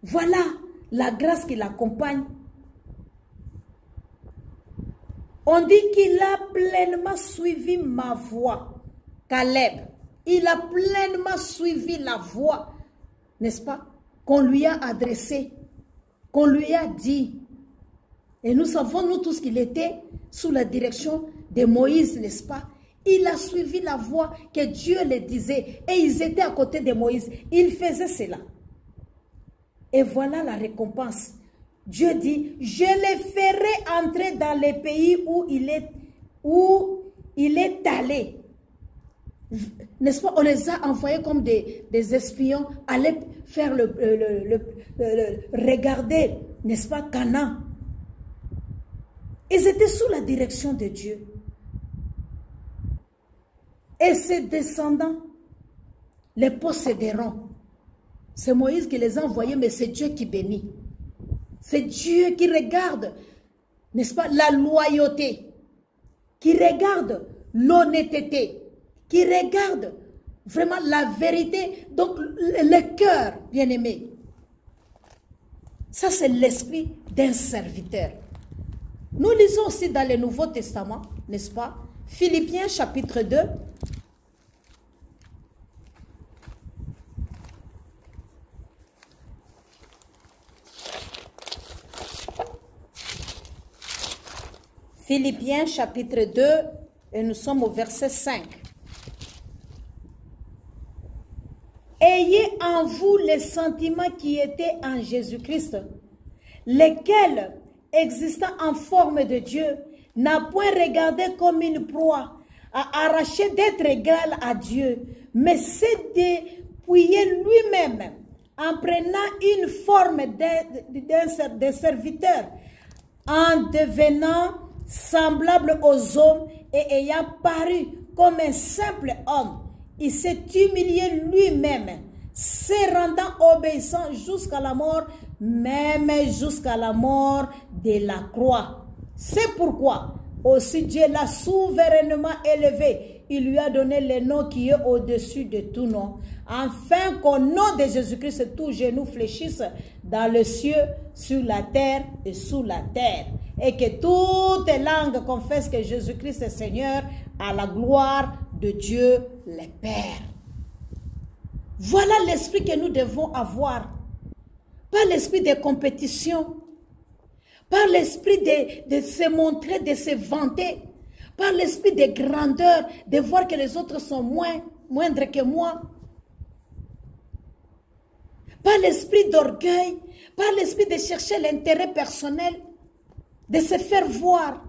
Voilà la grâce qui l'accompagne. On dit qu'il a pleinement suivi ma voie. Caleb, il a pleinement suivi la voie, n'est-ce pas, qu'on lui a adressée, qu'on lui a dit. Et nous savons, nous tous, qu'il était sous la direction de Moïse, n'est-ce pas? Il a suivi la voie que Dieu le disait. Et ils étaient à côté de Moïse. Il faisait cela. Et voilà la récompense. Dieu dit, je les ferai entrer dans les pays où il est allé. N'est-ce pas? On les a envoyés comme des espions, aller faire regarder, n'est-ce pas, Canaan. Ils étaient sous la direction de Dieu. Et ses descendants les posséderont. C'est Moïse qui les a envoyés, mais c'est Dieu qui bénit. C'est Dieu qui regarde, n'est-ce pas, la loyauté, qui regarde l'honnêteté, qui regarde vraiment la vérité, donc le cœur, bien-aimé. Ça, c'est l'esprit d'un serviteur. Nous lisons aussi dans le Nouveau Testament, n'est-ce pas, Philippiens chapitre 2. Philippiens chapitre 2, et nous sommes au verset 5. Ayez en vous les sentiments qui étaient en Jésus-Christ, lesquels, existant en forme de Dieu, n'a point regardé comme une proie à arracher d'être égal à Dieu, mais s'est dépouillé lui-même en prenant une forme de serviteur, en devenant semblable aux hommes et ayant paru comme un simple homme. Il s'est humilié lui-même, se rendant obéissant jusqu'à la mort, même jusqu'à la mort de la croix. C'est pourquoi aussi Dieu l'a souverainement élevé. Il lui a donné le nom qui est au-dessus de tout nom, afin qu'au nom de Jésus-Christ, tout genou fléchisse dans le ciel, sur la terre et sous la terre. Et que toute langue confesse que Jésus-Christ est Seigneur, à la gloire de Dieu le Père. Voilà l'esprit que nous devons avoir. Pas l'esprit de compétition, pas l'esprit de se montrer, de se vanter, pas l'esprit de grandeur, de voir que les autres sont moindres que moi. Pas l'esprit d'orgueil, pas l'esprit de chercher l'intérêt personnel, de se faire voir.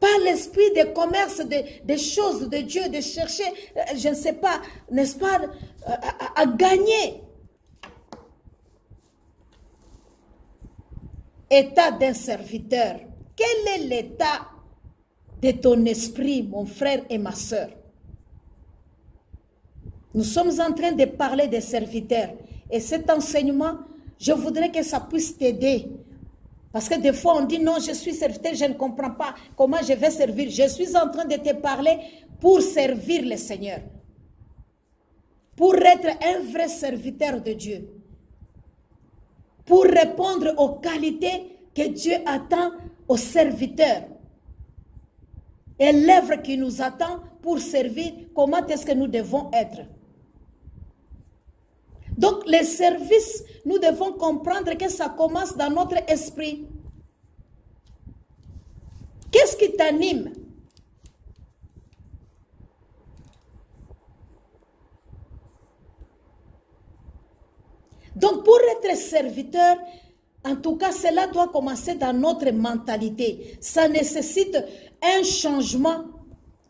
Pas l'esprit de commerce, des choses de Dieu, de chercher, je ne sais pas, n'est-ce pas, à gagner. État d'un serviteur. Quel est l'état de ton esprit, mon frère et ma soeur? Nous sommes en train de parler des serviteurs. Et cet enseignement, je voudrais que ça puisse t'aider. Parce que des fois, on dit non, je suis serviteur, je ne comprends pas comment je vais servir. Je suis en train de te parler pour servir le Seigneur. Pour être un vrai serviteur de Dieu. Pour répondre aux qualités que Dieu attend aux serviteurs. Et l'œuvre qui nous attend pour servir, comment est-ce que nous devons être? Donc, les services, nous devons comprendre que ça commence dans notre esprit. Qu'est-ce qui t'anime? Donc, pour être serviteur, en tout cas, cela doit commencer dans notre mentalité. Ça nécessite un changement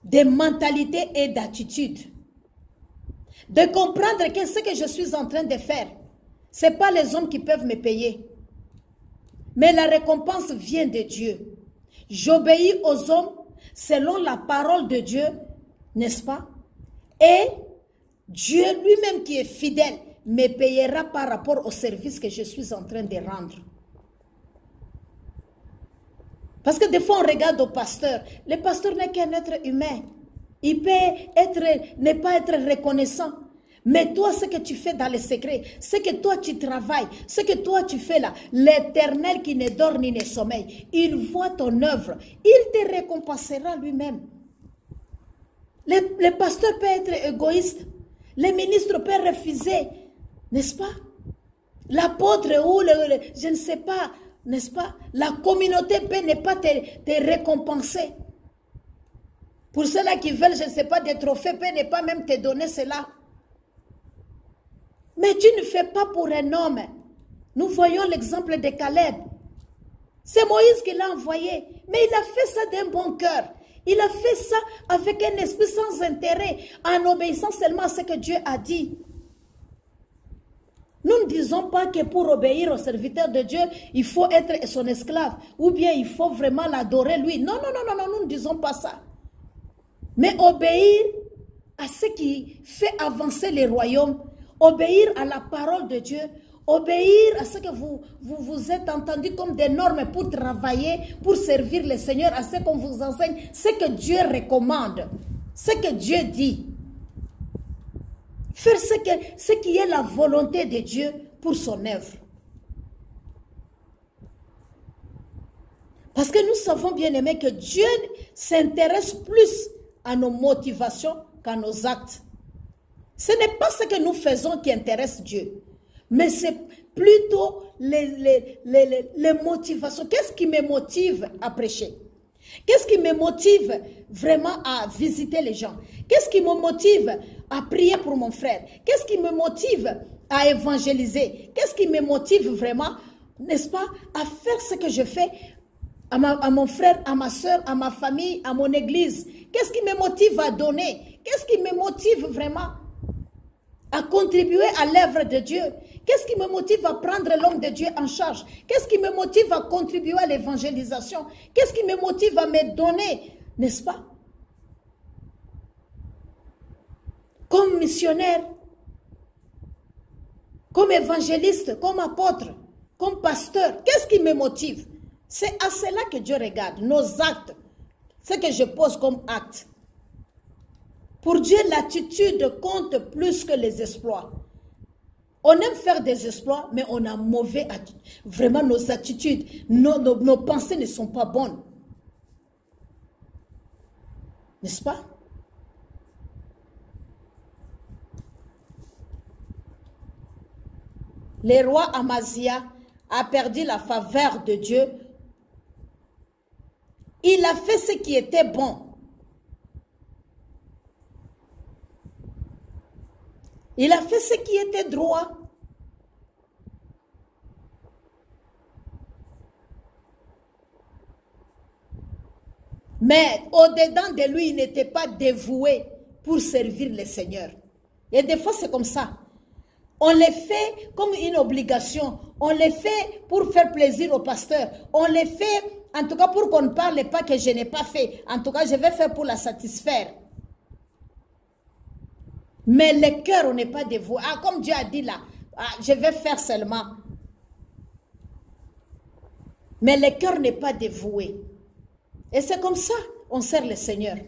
de mentalité et d'attitude. De comprendre que ce que je suis en train de faire, ce n'est pas les hommes qui peuvent me payer. Mais la récompense vient de Dieu. J'obéis aux hommes selon la parole de Dieu, n'est-ce pas? Et Dieu lui-même qui est fidèle me payera par rapport au service que je suis en train de rendre. Parce que des fois on regarde au pasteur. Le pasteur n'est qu'un être humain. Il peut ne pas être reconnaissant. Mais toi, ce que tu fais dans les secrets, ce que toi tu travailles, ce que toi tu fais là, l'Éternel qui ne dort ni ne sommeille, il voit ton œuvre. Il te récompensera lui-même. Le pasteur peut être égoïste. Le ministre peut refuser. N'est-ce pas? L'apôtre ou je ne sais pas, n'est-ce pas? La communauté peut ne pas te récompenser. Pour ceux-là qui veulent, je ne sais pas, des trophées, peut ne pas même te donner cela. Mais tu ne fais pas pour un homme. Nous voyons l'exemple de Caleb. C'est Moïse qui l'a envoyé. Mais il a fait ça d'un bon cœur. Il a fait ça avec un esprit sans intérêt, en obéissant seulement à ce que Dieu a dit. Nous ne disons pas que pour obéir au serviteur de Dieu, il faut être son esclave. Ou bien il faut vraiment l'adorer lui. Non, non, non, non, non, nous ne disons pas ça. Mais obéir à ce qui fait avancer les royaumes, obéir à la parole de Dieu, obéir à ce que vous êtes entendus comme des normes pour travailler, pour servir le Seigneur, à ce qu'on vous enseigne, ce que Dieu recommande, ce que Dieu dit. Faire ce qui est la volonté de Dieu pour son œuvre. Parce que nous savons bien aimé que Dieu s'intéresse plus à nos motivations qu'à nos actes. Ce n'est pas ce que nous faisons qui intéresse Dieu, mais c'est plutôt les motivations. Qu'est-ce qui me motive à prêcher? Qu'est-ce qui me motive vraiment à visiter les gens? Qu'est-ce qui me motive à prier pour mon frère? Qu'est-ce qui me motive à évangéliser? Qu'est-ce qui me motive vraiment, n'est-ce pas, à faire ce que je fais à mon frère, à ma soeur, à ma famille, à mon église? Qu'est-ce qui me motive à donner? Qu'est-ce qui me motive vraiment à contribuer à l'œuvre de Dieu? Qu'est-ce qui me motive à prendre l'homme de Dieu en charge? Qu'est-ce qui me motive à contribuer à l'évangélisation? Qu'est-ce qui me motive à me donner, n'est-ce pas? Comme missionnaire, comme évangéliste, comme apôtre, comme pasteur, qu'est-ce qui me motive? C'est à cela que Dieu regarde, nos actes, ce que je pose comme acte. Pour Dieu, l'attitude compte plus que les exploits. On aime faire des exploits, mais on a mauvais attitude. Vraiment, nos attitudes, nos pensées ne sont pas bonnes. N'est-ce pas? Le roi Amazia a perdu la faveur de Dieu. Il a fait ce qui était bon. Il a fait ce qui était droit. Mais au-dedans de lui, il n'était pas dévoué pour servir le Seigneur. Et des fois, c'est comme ça. On les fait comme une obligation. On les fait pour faire plaisir au pasteur. On les fait, en tout cas, pour qu'on ne parle pas que je n'ai pas fait. En tout cas, je vais faire pour la satisfaire. Mais le cœur, on n'est pas dévoué. Ah, comme Dieu a dit là, je vais faire seulement. Mais le cœur n'est pas dévoué. Et c'est comme ça, on sert le Seigneur.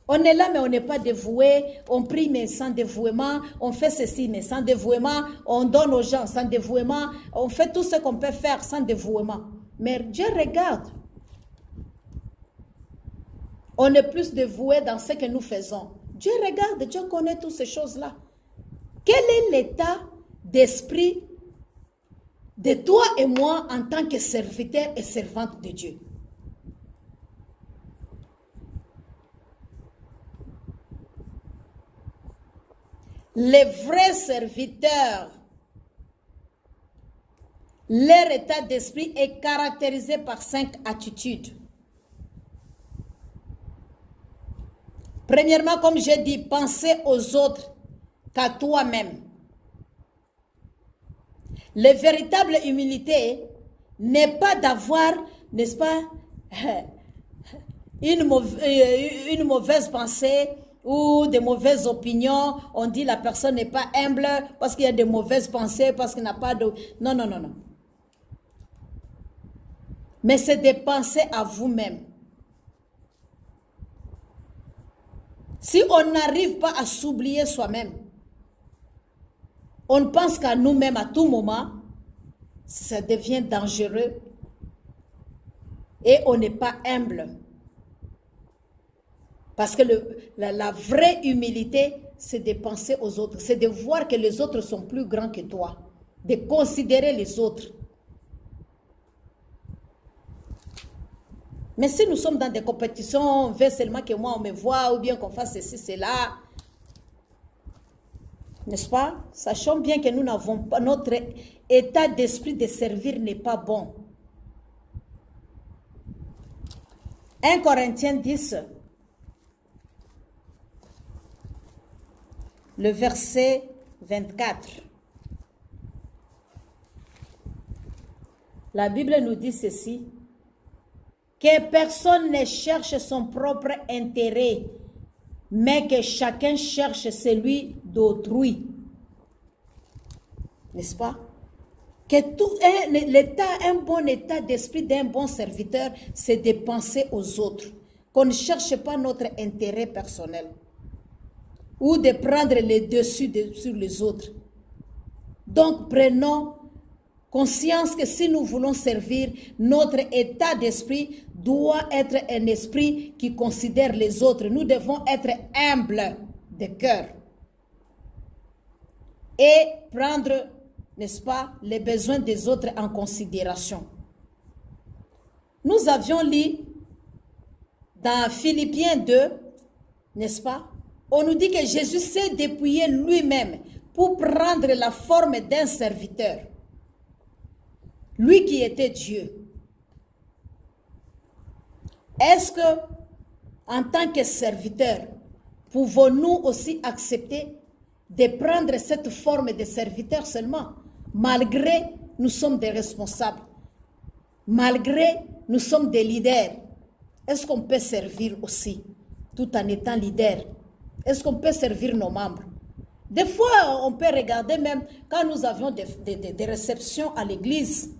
On est là, mais on n'est pas dévoué. On prie, mais sans dévouement. On fait ceci, mais sans dévouement. On donne aux gens sans dévouement. On fait tout ce qu'on peut faire sans dévouement. Mais Dieu regarde. On est plus dévoué dans ce que nous faisons. Dieu regarde, Dieu connaît toutes ces choses-là. Quel est l'état d'esprit de toi et moi en tant que serviteur et servante de Dieu? Les vrais serviteurs, leur état d'esprit est caractérisé par 5 attitudes. Premièrement, comme j'ai dit, penser aux autres qu'à toi-même. La véritable humilité n'est pas d'avoir, n'est-ce pas, une mauvaise pensée ou de mauvaises opinions. On dit la personne n'est pas humble parce qu'il y a de mauvaises pensées, parce qu'il n'a pas de... Non, non, non, non. Mais c'est de penser à vous-même. Si on n'arrive pas à s'oublier soi-même, on ne pense qu'à nous-mêmes à tout moment, ça devient dangereux et on n'est pas humble. Parce que la vraie humilité, c'est de penser aux autres, c'est de voir que les autres sont plus grands que toi, de considérer les autres. Mais si nous sommes dans des compétitions, on veut seulement que moi on me voit ou bien qu'on fasse ceci, cela, n'est-ce pas? Sachons bien que nous n'avons pas, notre état d'esprit de servir n'est pas bon. 1 Corinthiens 10, le verset 24. La Bible nous dit ceci: que personne ne cherche son propre intérêt, mais que chacun cherche celui d'autrui. N'est-ce pas? Que un bon état d'esprit d'un bon serviteur, c'est de penser aux autres. Qu'on ne cherche pas notre intérêt personnel. Ou de prendre le dessus sur les autres. Donc prenons conscience que si nous voulons servir, notre état d'esprit doit être un esprit qui considère les autres. Nous devons être humbles de cœur et prendre, n'est-ce pas, les besoins des autres en considération. Nous avions lu dans Philippiens 2, n'est-ce pas, on nous dit que Jésus s'est dépouillé lui-même pour prendre la forme d'un serviteur. Lui qui était Dieu. Est-ce que, en tant que serviteur, pouvons-nous aussi accepter de prendre cette forme de serviteur seulement, malgré nous sommes des responsables, malgré nous sommes des leaders? Est-ce qu'on peut servir aussi, tout en étant leader? Est-ce qu'on peut servir nos membres? Des fois, on peut regarder même quand nous avions des réceptions à l'église.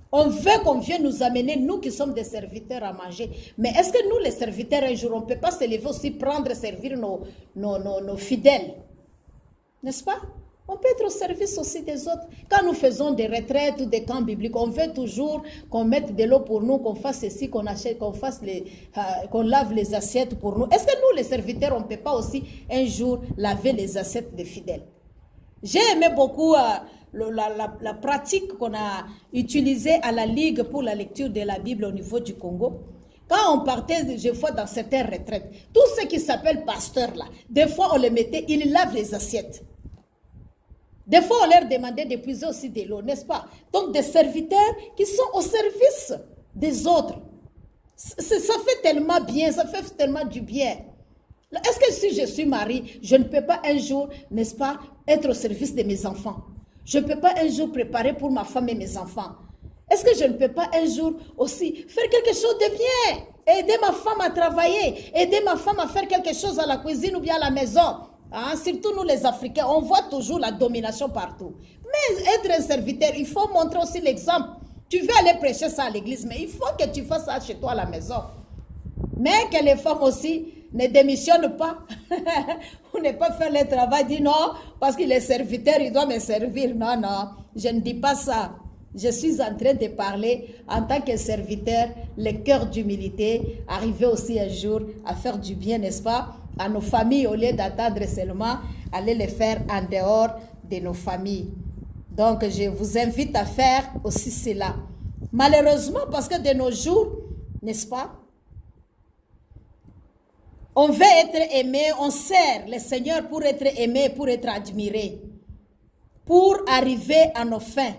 On veut qu'on vienne nous amener, nous qui sommes des serviteurs, à manger. Mais est-ce que nous, les serviteurs, un jour, on ne peut pas se lever aussi, prendre, servir nos fidèles? N'est-ce pas? On peut être au service aussi des autres. Quand nous faisons des retraites ou des camps bibliques, on veut toujours qu'on mette de l'eau pour nous, qu'on fasse ceci, qu'on achète, qu'on lave les assiettes pour nous. Est-ce que nous, les serviteurs, on ne peut pas aussi un jour laver les assiettes des fidèles? J'ai aimé beaucoup la pratique qu'on a utilisée à la Ligue pour la lecture de la Bible au niveau du Congo. Quand on partait, des fois, dans certaines retraites, tous ceux qui s'appellent pasteurs là, des fois on les mettait, ils lavent les assiettes. Des fois, on leur demandait d'épuiser aussi de l'eau, n'est-ce pas? Donc, des serviteurs qui sont au service des autres. Ça fait tellement bien, ça fait tellement du bien. Est-ce que si je suis mariée, je ne peux pas un jour, n'est-ce pas, être au service de mes enfants? Je ne peux pas un jour préparer pour ma femme et mes enfants? Est-ce que je ne peux pas un jour aussi faire quelque chose de bien? Aider ma femme à travailler, aider ma femme à faire quelque chose à la cuisine ou bien à la maison. Hein? Surtout nous les Africains, on voit toujours la domination partout. Mais être un serviteur, il faut montrer aussi l'exemple. Tu veux aller prêcher ça à l'église, mais il faut que tu fasses ça chez toi à la maison. Mais que les femmes aussi ne démissionnent pas. Ou ne pas faire le travail, dit non, parce qu'il est serviteur, il doit me servir. Non, non, je ne dis pas ça. Je suis en train de parler en tant que serviteur, le cœur d'humilité, arriver aussi un jour à faire du bien, n'est-ce pas, à nos familles, au lieu d'attendre seulement, aller le faire en dehors de nos familles. Donc, je vous invite à faire aussi cela. Malheureusement, parce que de nos jours, n'est-ce pas, on veut être aimé, on sert le Seigneur pour être aimé, pour être admiré, pour arriver à nos fins.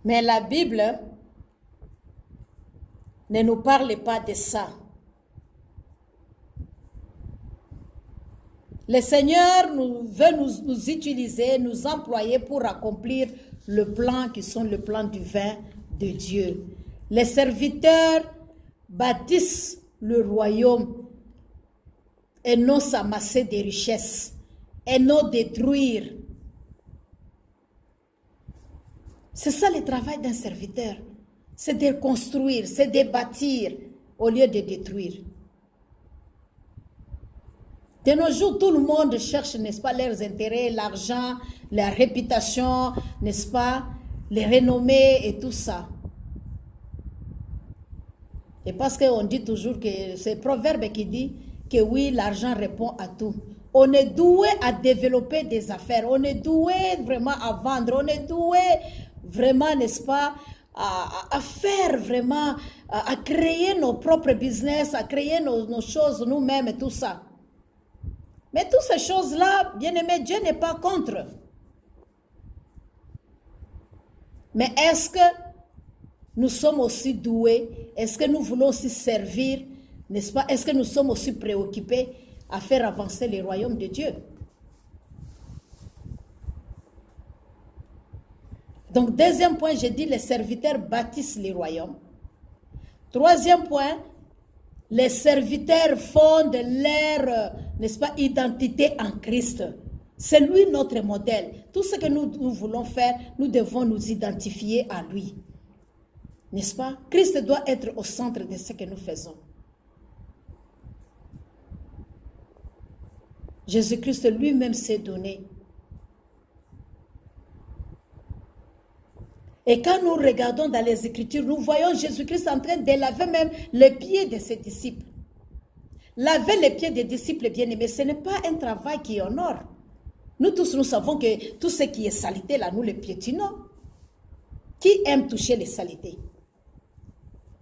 Mais la Bible ne nous parle pas de ça. Le Seigneur veut nous utiliser, nous employer pour accomplir le plan qui sont le plan divin de Dieu. Les serviteurs bâtissent le royaume et non s'amasser des richesses et non détruire. C'est ça le travail d'un serviteur. C'est de construire, c'est de bâtir au lieu de détruire. De nos jours, tout le monde cherche, n'est-ce pas, leurs intérêts, l'argent, la réputation, n'est-ce pas, les renommées et tout ça. Et parce qu'on dit toujours que c'est le proverbe qui dit que oui, l'argent répond à tout. On est doué à développer des affaires, on est doué vraiment à vendre, on est doué vraiment, n'est-ce pas, à faire vraiment, à créer nos propres business, à créer nos choses nous-mêmes et tout ça. Mais toutes ces choses-là, bien aimé, Dieu n'est pas contre. Mais est-ce que nous sommes aussi doués? Est-ce que nous voulons aussi servir? N'est-ce pas? Est-ce que nous sommes aussi préoccupés à faire avancer le royaume de Dieu? Donc, deuxième point, j'ai dit, les serviteurs bâtissent les royaumes. Troisième point, les serviteurs fondent leur, n'est-ce pas, identité en Christ. C'est lui notre modèle. Tout ce que nous voulons faire, nous devons nous identifier à lui. N'est-ce pas? Christ doit être au centre de ce que nous faisons. Jésus-Christ lui-même s'est donné. Et quand nous regardons dans les Écritures, nous voyons Jésus-Christ en train de laver même les pieds de ses disciples. Laver les pieds des disciples bien-aimés, ce n'est pas un travail qui honore. Nous tous, nous savons que tout ce qui est saleté, là, nous le piétinons. Qui aime toucher les saletés?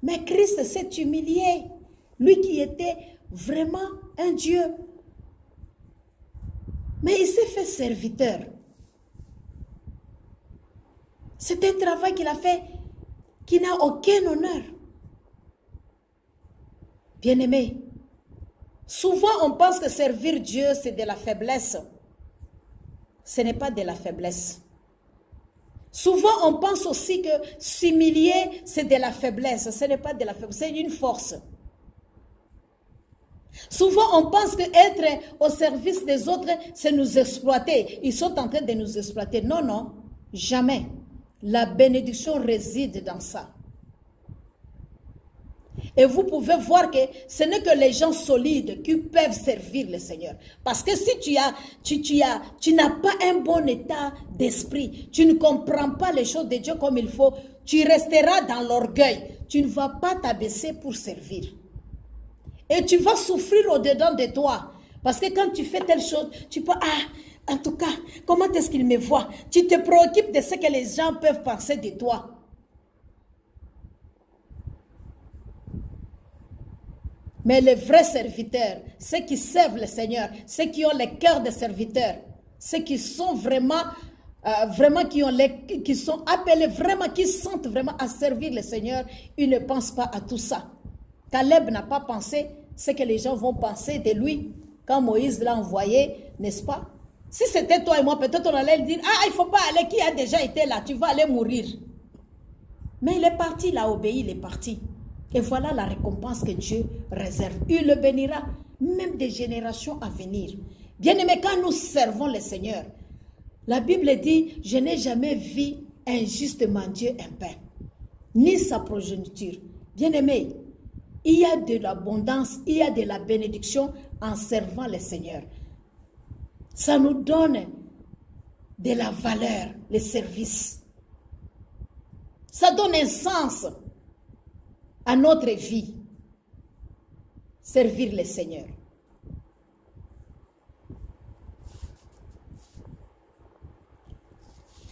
Mais Christ s'est humilié. Lui qui était vraiment un Dieu. Mais il s'est fait serviteur. C'est un travail qu'il a fait qui n'a aucun honneur. Bien-aimé, souvent on pense que servir Dieu c'est de la faiblesse. Ce n'est pas de la faiblesse. Souvent on pense aussi que s'humilier c'est de la faiblesse. Ce n'est pas de la faiblesse, c'est une force. Souvent on pense que être au service des autres c'est nous exploiter. Ils sont en train de nous exploiter. Non, non, jamais. La bénédiction réside dans ça. Et vous pouvez voir que ce n'est que les gens solides qui peuvent servir le Seigneur. Parce que si tu n'as pas un bon état d'esprit, tu ne comprends pas les choses de Dieu comme il faut, tu resteras dans l'orgueil. Tu ne vas pas t'abaisser pour servir. Et tu vas souffrir au-dedans de toi. Parce que quand tu fais telle chose, tu peux... En tout cas, comment est-ce qu'il me voit? Tu te préoccupes de ce que les gens peuvent penser de toi. Mais les vrais serviteurs, ceux qui servent le Seigneur, ceux qui ont le cœur de serviteurs, ceux qui sont vraiment vraiment qui sont appelés, vraiment, qui sentent vraiment à servir le Seigneur, ils ne pensent pas à tout ça. Caleb n'a pas pensé ce que les gens vont penser de lui quand Moïse l'a envoyé, n'est-ce pas? Si c'était toi et moi, peut-être on allait lui dire, ah, il ne faut pas aller, qui a déjà été là, tu vas aller mourir. Mais il est parti, il a obéi, il est parti. Et voilà la récompense que Dieu réserve. Il le bénira, même des générations à venir. Bien-aimés, quand nous servons le Seigneur, la Bible dit, je n'ai jamais vu un juste mendier un pain, ni sa progéniture. Bien-aimés, il y a de l'abondance, il y a de la bénédiction en servant le Seigneur. Ça nous donne de la valeur, le service. Ça donne un sens à notre vie. Servir le Seigneur.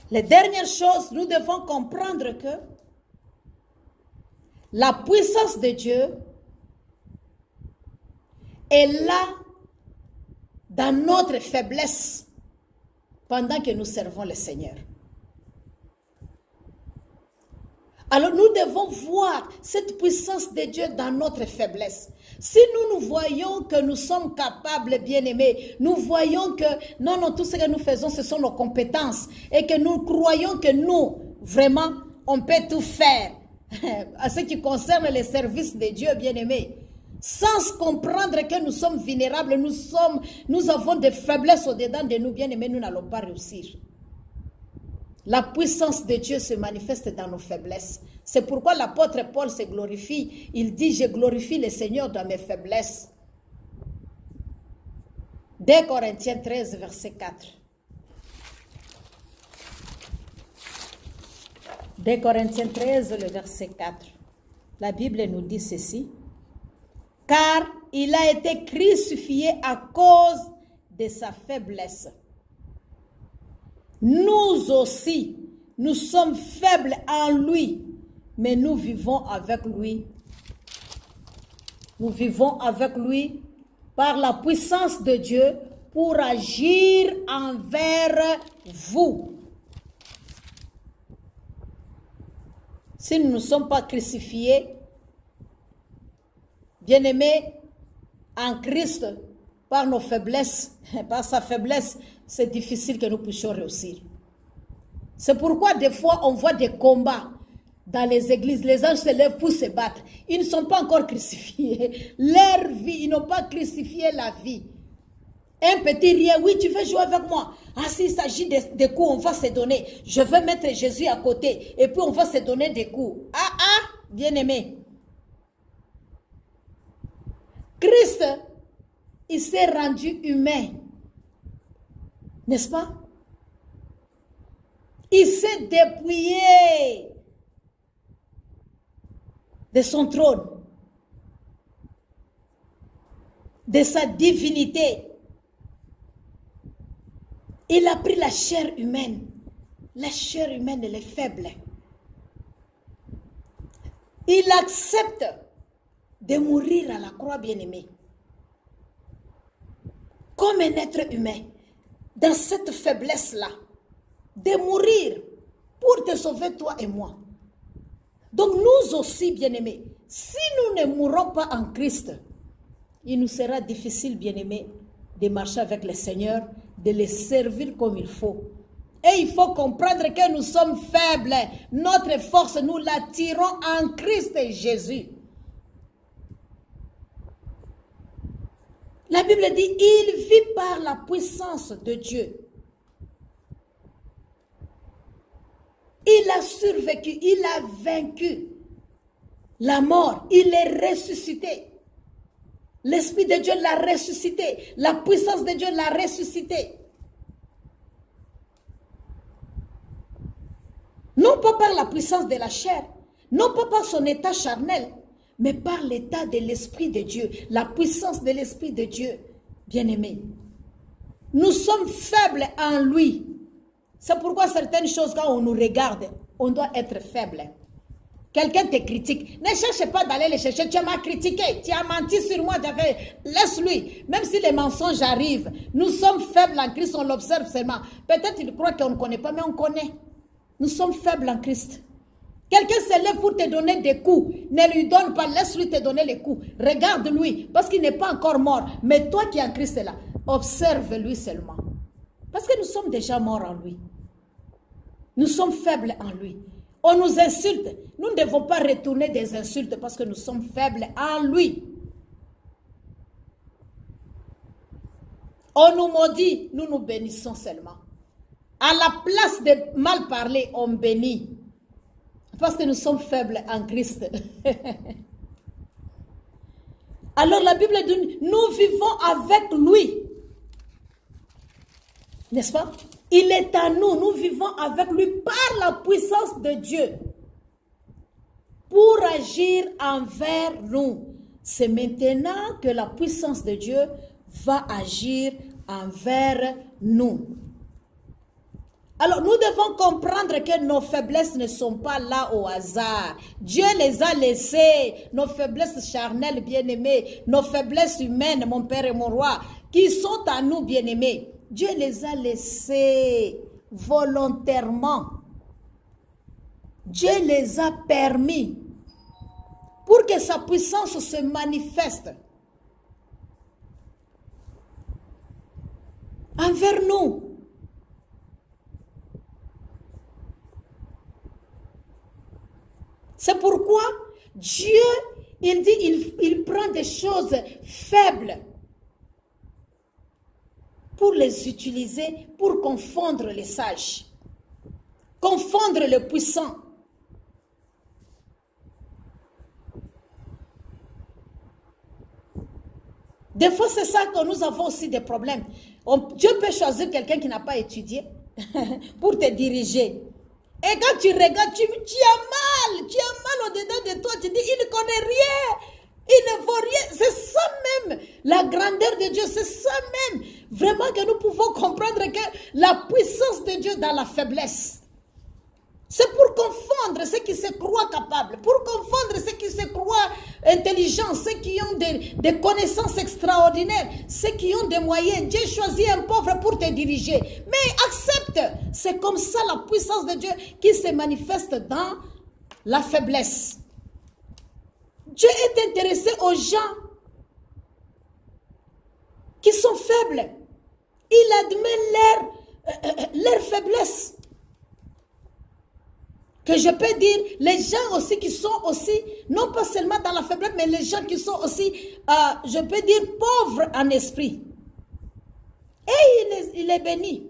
La dernière chose, nous devons comprendre que la puissance de Dieu est là dans notre faiblesse pendant que nous servons le Seigneur. Alors nous devons voir cette puissance de Dieu dans notre faiblesse. Si nous voyons que nous sommes capables, bien-aimés, nous voyons que non, tout ce que nous faisons, ce sont nos compétences et que nous croyons que nous, vraiment, on peut tout faire à ce qui concerne les services de Dieu, bien-aimés. Sans comprendre que nous sommes vulnérables, nous avons des faiblesses au-dedans de nous, bien-aimés, nous n'allons pas réussir. La puissance de Dieu se manifeste dans nos faiblesses. C'est pourquoi l'apôtre Paul se glorifie. Il dit, je glorifie le Seigneur dans mes faiblesses. 2 Corinthiens 13, verset 4. 2 Corinthiens 13, le verset 4. La Bible nous dit ceci. Car il a été crucifié à cause de sa faiblesse. Nous aussi, nous sommes faibles en lui, mais nous vivons avec lui. Nous vivons avec lui par la puissance de Dieu pour agir envers vous. Si nous ne sommes pas crucifiés, bien-aimés, en Christ, par nos faiblesses, par sa faiblesse, c'est difficile que nous puissions réussir. C'est pourquoi des fois on voit des combats dans les églises. Les anges se lèvent pour se battre. Ils ne sont pas encore crucifiés. Leur vie, ils n'ont pas crucifié la vie. Un petit rien, oui, tu veux jouer avec moi. Ah, s'il s'agit de coups, on va se donner. Je vais mettre Jésus à côté et puis on va se donner des coups. Bien-aimé. Christ, il s'est rendu humain. N'est-ce pas? Il s'est dépouillé de son trône, de sa divinité. Il a pris la chair humaine. La chair humaine, elle est faible. Il accepte de mourir à la croix, bien-aimé. Comme un être humain, dans cette faiblesse-là, de mourir pour te sauver toi et moi. Donc nous aussi, bien-aimés, si nous ne mourrons pas en Christ, il nous sera difficile, bien-aimés, de marcher avec le Seigneur, de les servir comme il faut. Et il faut comprendre que nous sommes faibles. Notre force, nous la tirons en Christ Jésus. La Bible dit, il vit par la puissance de Dieu. Il a survécu, il a vaincu la mort, il est ressuscité. L'Esprit de Dieu l'a ressuscité, la puissance de Dieu l'a ressuscité. Non pas par la puissance de la chair, non pas par son état charnel, mais par l'état de l'Esprit de Dieu, la puissance de l'Esprit de Dieu, bien-aimé. Nous sommes faibles en lui. C'est pourquoi certaines choses, quand on nous regarde, on doit être faible. Quelqu'un te critique. Ne cherche pas d'aller le chercher. Tu m'as critiqué. Tu as menti sur moi. Laisse-lui. Même si les mensonges arrivent, nous sommes faibles en Christ. On l'observe seulement. Peut-être il croit qu'on ne connaît pas, mais on connaît. Nous sommes faibles en Christ. Quelqu'un se lève pour te donner des coups. Ne lui donne pas. Laisse-lui te donner les coups. Regarde-lui. Parce qu'il n'est pas encore mort. Mais toi qui es en Christ là, observe-lui seulement. Parce que nous sommes déjà morts en lui. Nous sommes faibles en lui. On nous insulte. Nous ne devons pas retourner des insultes parce que nous sommes faibles en lui. On nous maudit, nous nous bénissons seulement. À la place de mal parler, on bénit. Parce que nous sommes faibles en Christ. Alors la Bible dit, nous vivons avec lui. N'est-ce pas? Il est à nous, nous vivons avec lui par la puissance de Dieu. Pour agir envers nous. C'est maintenant que la puissance de Dieu va agir envers nous. Alors, nous devons comprendre que nos faiblesses ne sont pas là au hasard. Dieu les a laissées, nos faiblesses charnelles, bien-aimées, nos faiblesses humaines, mon Père et mon Roi, qui sont à nous, bien-aimés. Dieu les a laissées volontairement. Dieu les a permis pour que sa puissance se manifeste envers nous. C'est pourquoi Dieu, il dit, il prend des choses faibles pour les utiliser, pour confondre les sages, confondre les puissants. Des fois, c'est ça que nous avons aussi des problèmes. Dieu peut choisir quelqu'un qui n'a pas étudié pour te diriger. Et quand tu regardes, tu as mal au-dedans de toi. Tu dis, il ne connaît rien, il ne vaut rien. C'est ça même, la grandeur de Dieu, c'est ça même. Vraiment que nous pouvons comprendre que la puissance de Dieu dans la faiblesse. C'est pour confondre ceux qui se croient capables, pour confondre ceux qui se croient intelligents, ceux qui ont des connaissances extraordinaires, ceux qui ont des moyens. Dieu choisit un pauvre pour te diriger. Mais accepte, c'est comme ça la puissance de Dieu qui se manifeste dans la faiblesse. Dieu est intéressé aux gens qui sont faibles. Il admet leur faiblesse. Que je peux dire, les gens aussi qui sont aussi, non pas seulement dans la faiblesse, mais les gens qui sont aussi, je peux dire, pauvres en esprit. Et il est béni.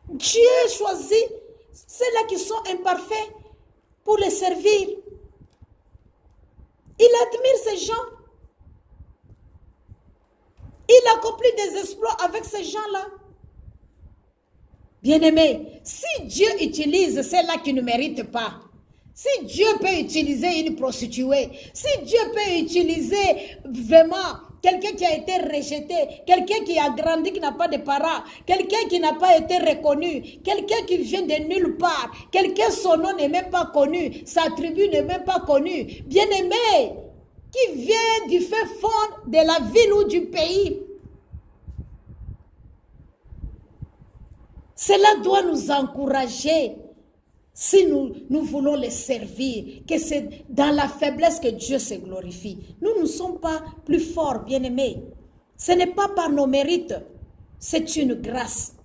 Dieu choisit ceux-là qui sont imparfaits pour les servir. Il admire ces gens. Il accomplit des exploits avec ces gens-là. Bien-aimés, si Dieu utilise ceux-là qui ne méritent pas, si Dieu peut utiliser une prostituée, si Dieu peut utiliser vraiment quelqu'un qui a été rejeté, quelqu'un qui a grandi, qui n'a pas de parents, quelqu'un qui n'a pas été reconnu, quelqu'un qui vient de nulle part, quelqu'un son nom n'est même pas connu, sa tribu n'est même pas connue, bien-aimé, qui vient du fait fond de la ville ou du pays. Cela doit nous encourager si nous voulons les servir, que c'est dans la faiblesse que Dieu se glorifie. Nous ne sommes pas plus forts, bien-aimés. Ce n'est pas par nos mérites, c'est une grâce.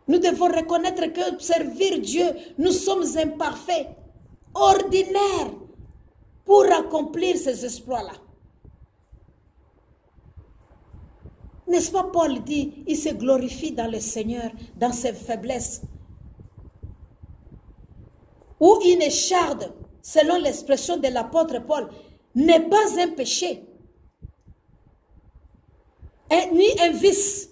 Nous devons reconnaître que servir Dieu, nous sommes imparfaits, ordinaires, pour accomplir ces exploits-là. N'est-ce pas, Paul dit, il se glorifie dans le Seigneur, dans ses faiblesses. Ou une écharde, selon l'expression de l'apôtre Paul, n'est pas un péché, ni un vice.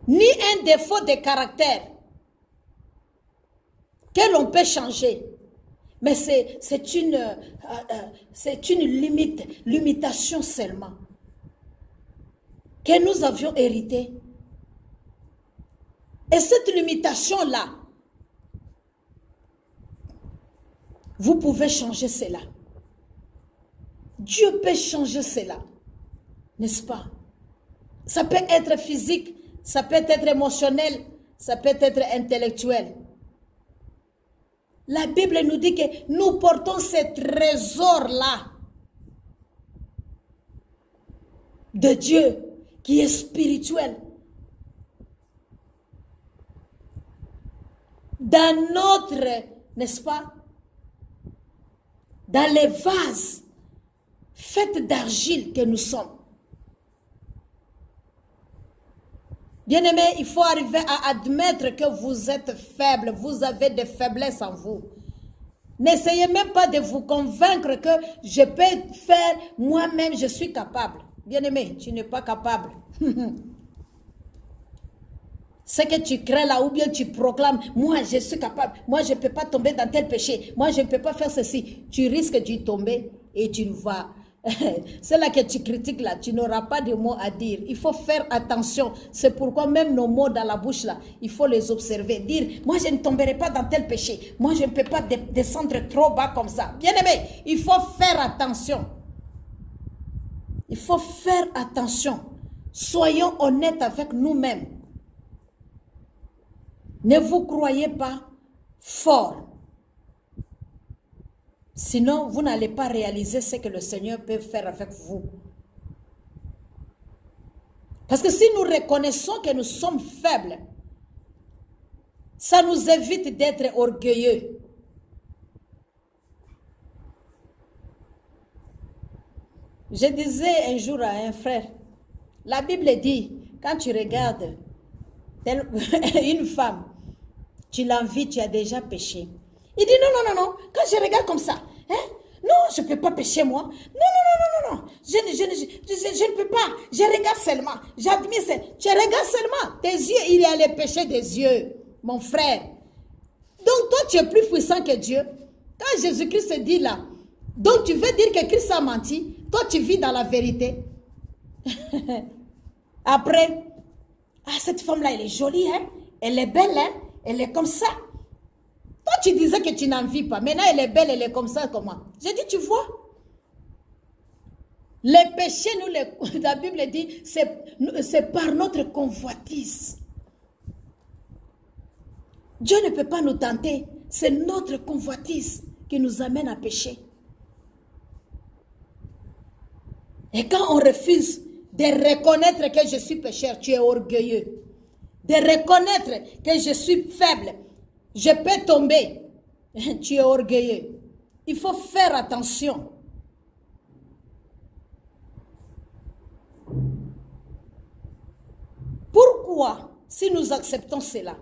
Ni un défaut de caractère que l'on peut changer. Mais c'est une limitation seulement que nous avions héritée. Et cette limitation-là, vous pouvez changer cela. Dieu peut changer cela, n'est-ce pas? Ça peut être physique, ça peut être émotionnel, ça peut être intellectuel. La Bible nous dit que nous portons ces trésors-là de Dieu qui est spirituel dans notre, n'est-ce pas, dans les vases faits d'argile que nous sommes. Bien-aimés, il faut arriver à admettre que vous êtes faible, vous avez des faiblesses en vous. N'essayez même pas de vous convaincre que je peux faire moi-même, je suis capable. Bien-aimé, tu n'es pas capable. Ce que tu crées là, ou bien tu proclames, moi je suis capable, moi je ne peux pas tomber dans tel péché, moi je ne peux pas faire ceci. Tu risques d'y tomber et tu vas... C'est là que tu critiques là, tu n'auras pas de mots à dire. Il faut faire attention. C'est pourquoi même nos mots dans la bouche là, il faut les observer. Dire, moi je ne tomberai pas dans tel péché. Moi je ne peux pas descendre trop bas comme ça. Bien aimé, il faut faire attention. Il faut faire attention. Soyons honnêtes avec nous-mêmes. Ne vous croyez pas fort. Sinon, vous n'allez pas réaliser ce que le Seigneur peut faire avec vous. Parce que si nous reconnaissons que nous sommes faibles, ça nous évite d'être orgueilleux. Je disais un jour à un frère, la Bible dit, quand tu regardes une femme, tu l'envies, tu as déjà péché. Il dit non, non, non, non, quand je regarde comme ça, hein, non, je ne peux pas pécher moi. Non, non, non, non, non, non, je ne peux pas, je regarde seulement, j'admire, tu regardes seulement, tes yeux, il y a les péchés des yeux, mon frère. Donc toi, tu es plus puissant que Dieu. Quand Jésus-Christ se dit là, donc tu veux dire que Christ a menti, toi tu vis dans la vérité. Après, ah, cette femme-là, elle est jolie, hein? Elle est belle, hein? Elle est comme ça. Toi, tu disais que tu n'en vis pas. Maintenant, elle est belle, elle est comme ça, comment? J'ai dit, tu vois? Les péchés, la Bible dit, c'est par notre convoitise. Dieu ne peut pas nous tenter. C'est notre convoitise qui nous amène à pécher. Et quand on refuse de reconnaître que je suis pécheur, tu es orgueilleux. De reconnaître que je suis faible, je peux tomber, tu es orgueilleux. Il faut faire attention. Pourquoi, si nous acceptons cela?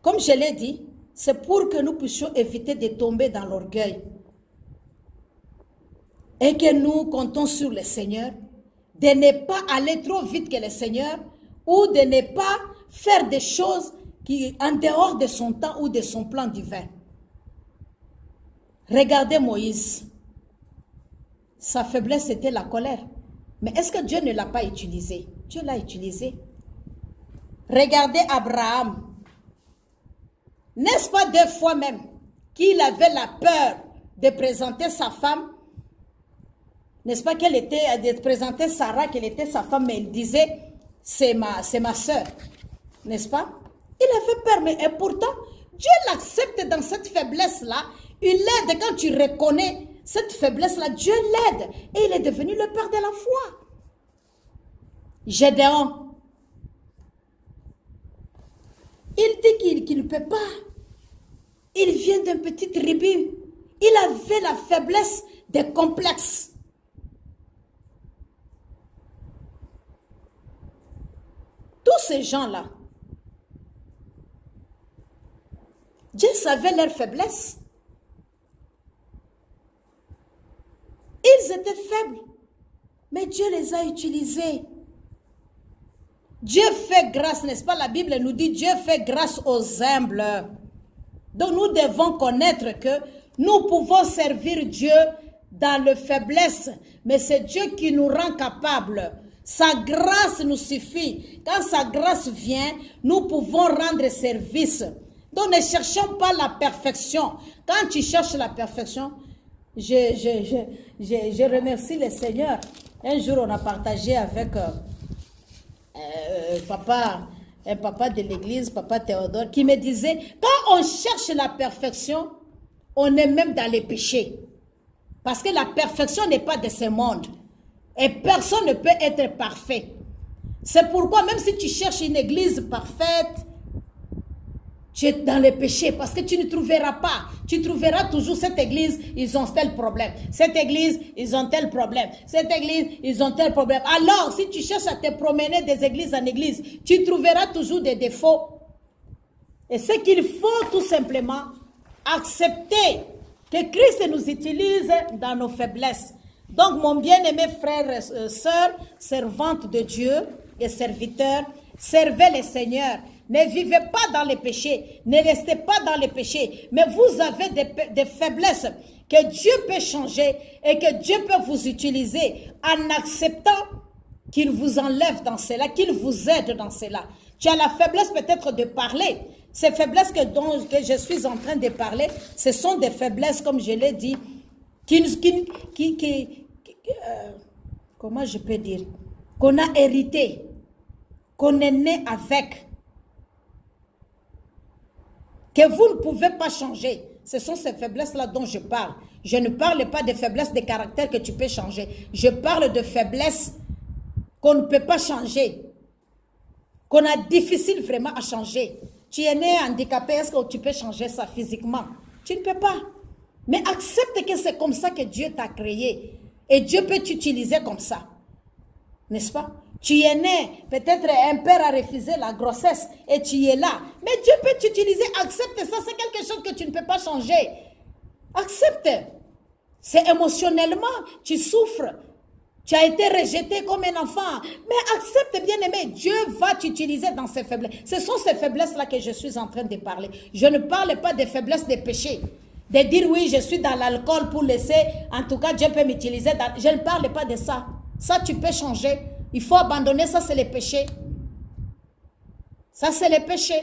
Comme je l'ai dit, c'est pour que nous puissions éviter de tomber dans l'orgueil. Et que nous comptons sur le Seigneur, de ne pas aller trop vite que le Seigneur, ou de ne pas faire des choses qui en dehors de son temps ou de son plan divin. Regardez Moïse. Sa faiblesse était la colère. Mais est-ce que Dieu ne l'a pas utilisé? Dieu l'a utilisé. Regardez Abraham. N'est-ce pas deux fois même qu'il avait la peur de présenter sa femme? N'est-ce pas qu'elle était, de présenter Sarah, qu'elle était sa femme, mais il disait, c'est ma soeur. N'est-ce pas? Il avait peur, mais et pourtant, Dieu l'accepte dans cette faiblesse-là. Il l'aide quand tu reconnais cette faiblesse-là. Dieu l'aide et il est devenu le père de la foi. Gédéon, il dit qu'il ne peut pas. Il vient d'une petite tribu. Il avait la faiblesse des complexes. Tous ces gens-là, Dieu savait leur faiblesse. Ils étaient faibles, mais Dieu les a utilisés. Dieu fait grâce, n'est-ce pas? La Bible nous dit Dieu fait grâce aux humbles. Donc nous devons connaître que nous pouvons servir Dieu dans la faiblesse, mais c'est Dieu qui nous rend capables. Sa grâce nous suffit. Quand sa grâce vient, nous pouvons rendre service. Donc ne cherchons pas la perfection. Quand tu cherches la perfection, je remercie le Seigneur. Un jour, on a partagé avec un papa de l'église, papa Théodore, qui me disait, quand on cherche la perfection, on est même dans les péchés. Parce que la perfection n'est pas de ce monde. Et personne ne peut être parfait. C'est pourquoi même si tu cherches une église parfaite, tu es dans les péchés parce que tu ne trouveras pas. Tu trouveras toujours cette église, ils ont tel problème. Cette église, ils ont tel problème. Cette église, ils ont tel problème. Alors, si tu cherches à te promener des églises en église, tu trouveras toujours des défauts. Et ce qu'il faut tout simplement accepter que Christ nous utilise dans nos faiblesses. Donc, mon bien-aimé frère et sœur, servante de Dieu et serviteur, servez le Seigneur. Ne vivez pas dans les péchés, ne restez pas dans les péchés, mais vous avez des faiblesses que Dieu peut changer et que Dieu peut vous utiliser en acceptant qu'il vous enlève dans cela, qu'il vous aide dans cela. Tu as la faiblesse peut-être de parler. Ces faiblesses que je suis en train de parler, ce sont des faiblesses, comme je l'ai dit, comment je peux dire, qu'on a hérité, qu'on est né avec, que vous ne pouvez pas changer. Ce sont ces faiblesses-là dont je parle. Je ne parle pas des faiblesses de caractère que tu peux changer. Je parle de faiblesses qu'on ne peut pas changer, qu'on a difficile vraiment à changer. Tu es né handicapé, est-ce que tu peux changer ça physiquement? Tu ne peux pas. Mais accepte que c'est comme ça que Dieu t'a créé. Et Dieu peut t'utiliser comme ça. N'est-ce pas? Tu es né, peut-être un père a refusé la grossesse et tu es là. Mais Dieu peut t'utiliser. Accepte ça, c'est quelque chose que tu ne peux pas changer. Accepte. C'est émotionnellement, tu souffres. Tu as été rejeté comme un enfant. Mais accepte, bien-aimé, Dieu va t'utiliser dans ces faiblesses. Ce sont ces faiblesses-là que je suis en train de parler. Je ne parle pas des faiblesses des péchés. De dire oui, je suis dans l'alcool pour laisser, en tout cas Dieu peut m'utiliser. Je ne parle pas de ça. Ça, tu peux changer. Il faut abandonner, ça c'est le péché. Ça c'est le péché.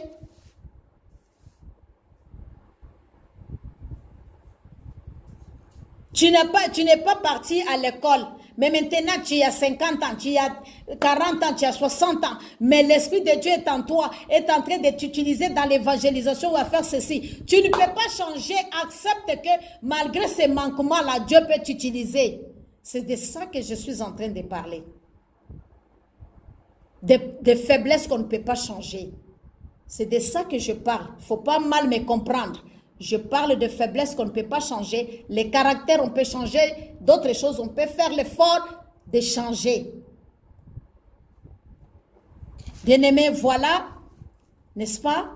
Tu n'es pas parti à l'école. Mais maintenant, tu as 50 ans, tu as 40 ans, tu as 60 ans. Mais l'Esprit de Dieu est en toi, est en train de t'utiliser dans l'évangélisation ou à faire ceci. Tu ne peux pas changer. Accepte que malgré ces manquements-là, Dieu peut t'utiliser. C'est de ça que je suis en train de parler. Des faiblesses qu'on ne peut pas changer. C'est de ça que je parle. Il ne faut pas mal me comprendre. Je parle de faiblesses qu'on ne peut pas changer. Les caractères, on peut changer. D'autres choses, on peut faire l'effort de changer. Bien-aimés, voilà, n'est-ce pas?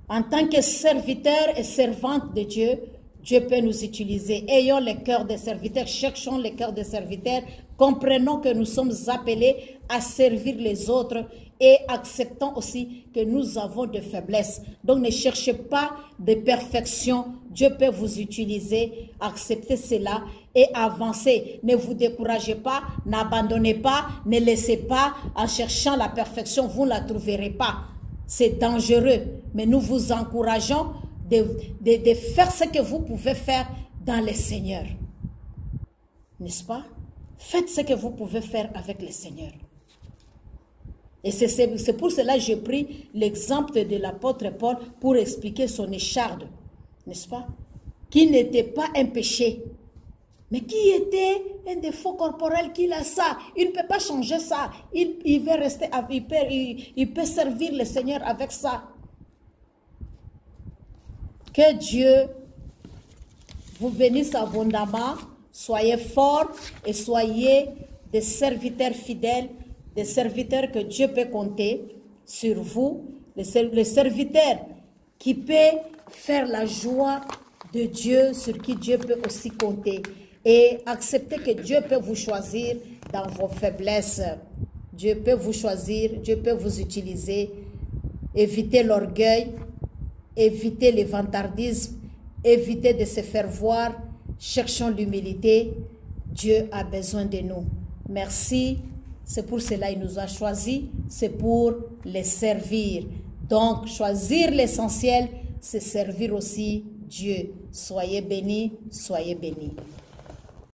En tant que serviteur et servante de Dieu, Dieu peut nous utiliser. Ayons le cœur des serviteurs, cherchons le cœur des serviteurs, comprenons que nous sommes appelés à servir les autres et acceptons aussi que nous avons des faiblesses. Donc ne cherchez pas de perfection. Dieu peut vous utiliser. Acceptez cela et avancez. Ne vous découragez pas, n'abandonnez pas, ne laissez pas. En cherchant la perfection, vous ne la trouverez pas. C'est dangereux. Mais nous vous encourageons de faire ce que vous pouvez faire dans le Seigneur. N'est-ce pas? Faites ce que vous pouvez faire avec le Seigneur. Et c'est pour cela que j'ai pris l'exemple de l'apôtre Paul pour expliquer son écharde, n'est-ce pas? Qui n'était pas un péché, mais qui était un défaut corporel, qu'il a ça. Il ne peut pas changer ça. Il veut rester, il peut servir le Seigneur avec ça. Que Dieu vous bénisse abondamment. Soyez forts et soyez des serviteurs fidèles, des serviteurs que Dieu peut compter sur vous, les serviteurs qui peuvent faire la joie de Dieu, sur qui Dieu peut aussi compter. Et acceptez que Dieu peut vous choisir dans vos faiblesses. Dieu peut vous choisir, Dieu peut vous utiliser. Évitez l'orgueil, éviter le vantardisme, éviter de se faire voir, cherchons l'humilité. Dieu a besoin de nous. Merci, c'est pour cela qu'il nous a choisis, c'est pour les servir. Donc, choisir l'essentiel, c'est servir aussi Dieu. Soyez bénis, soyez bénis.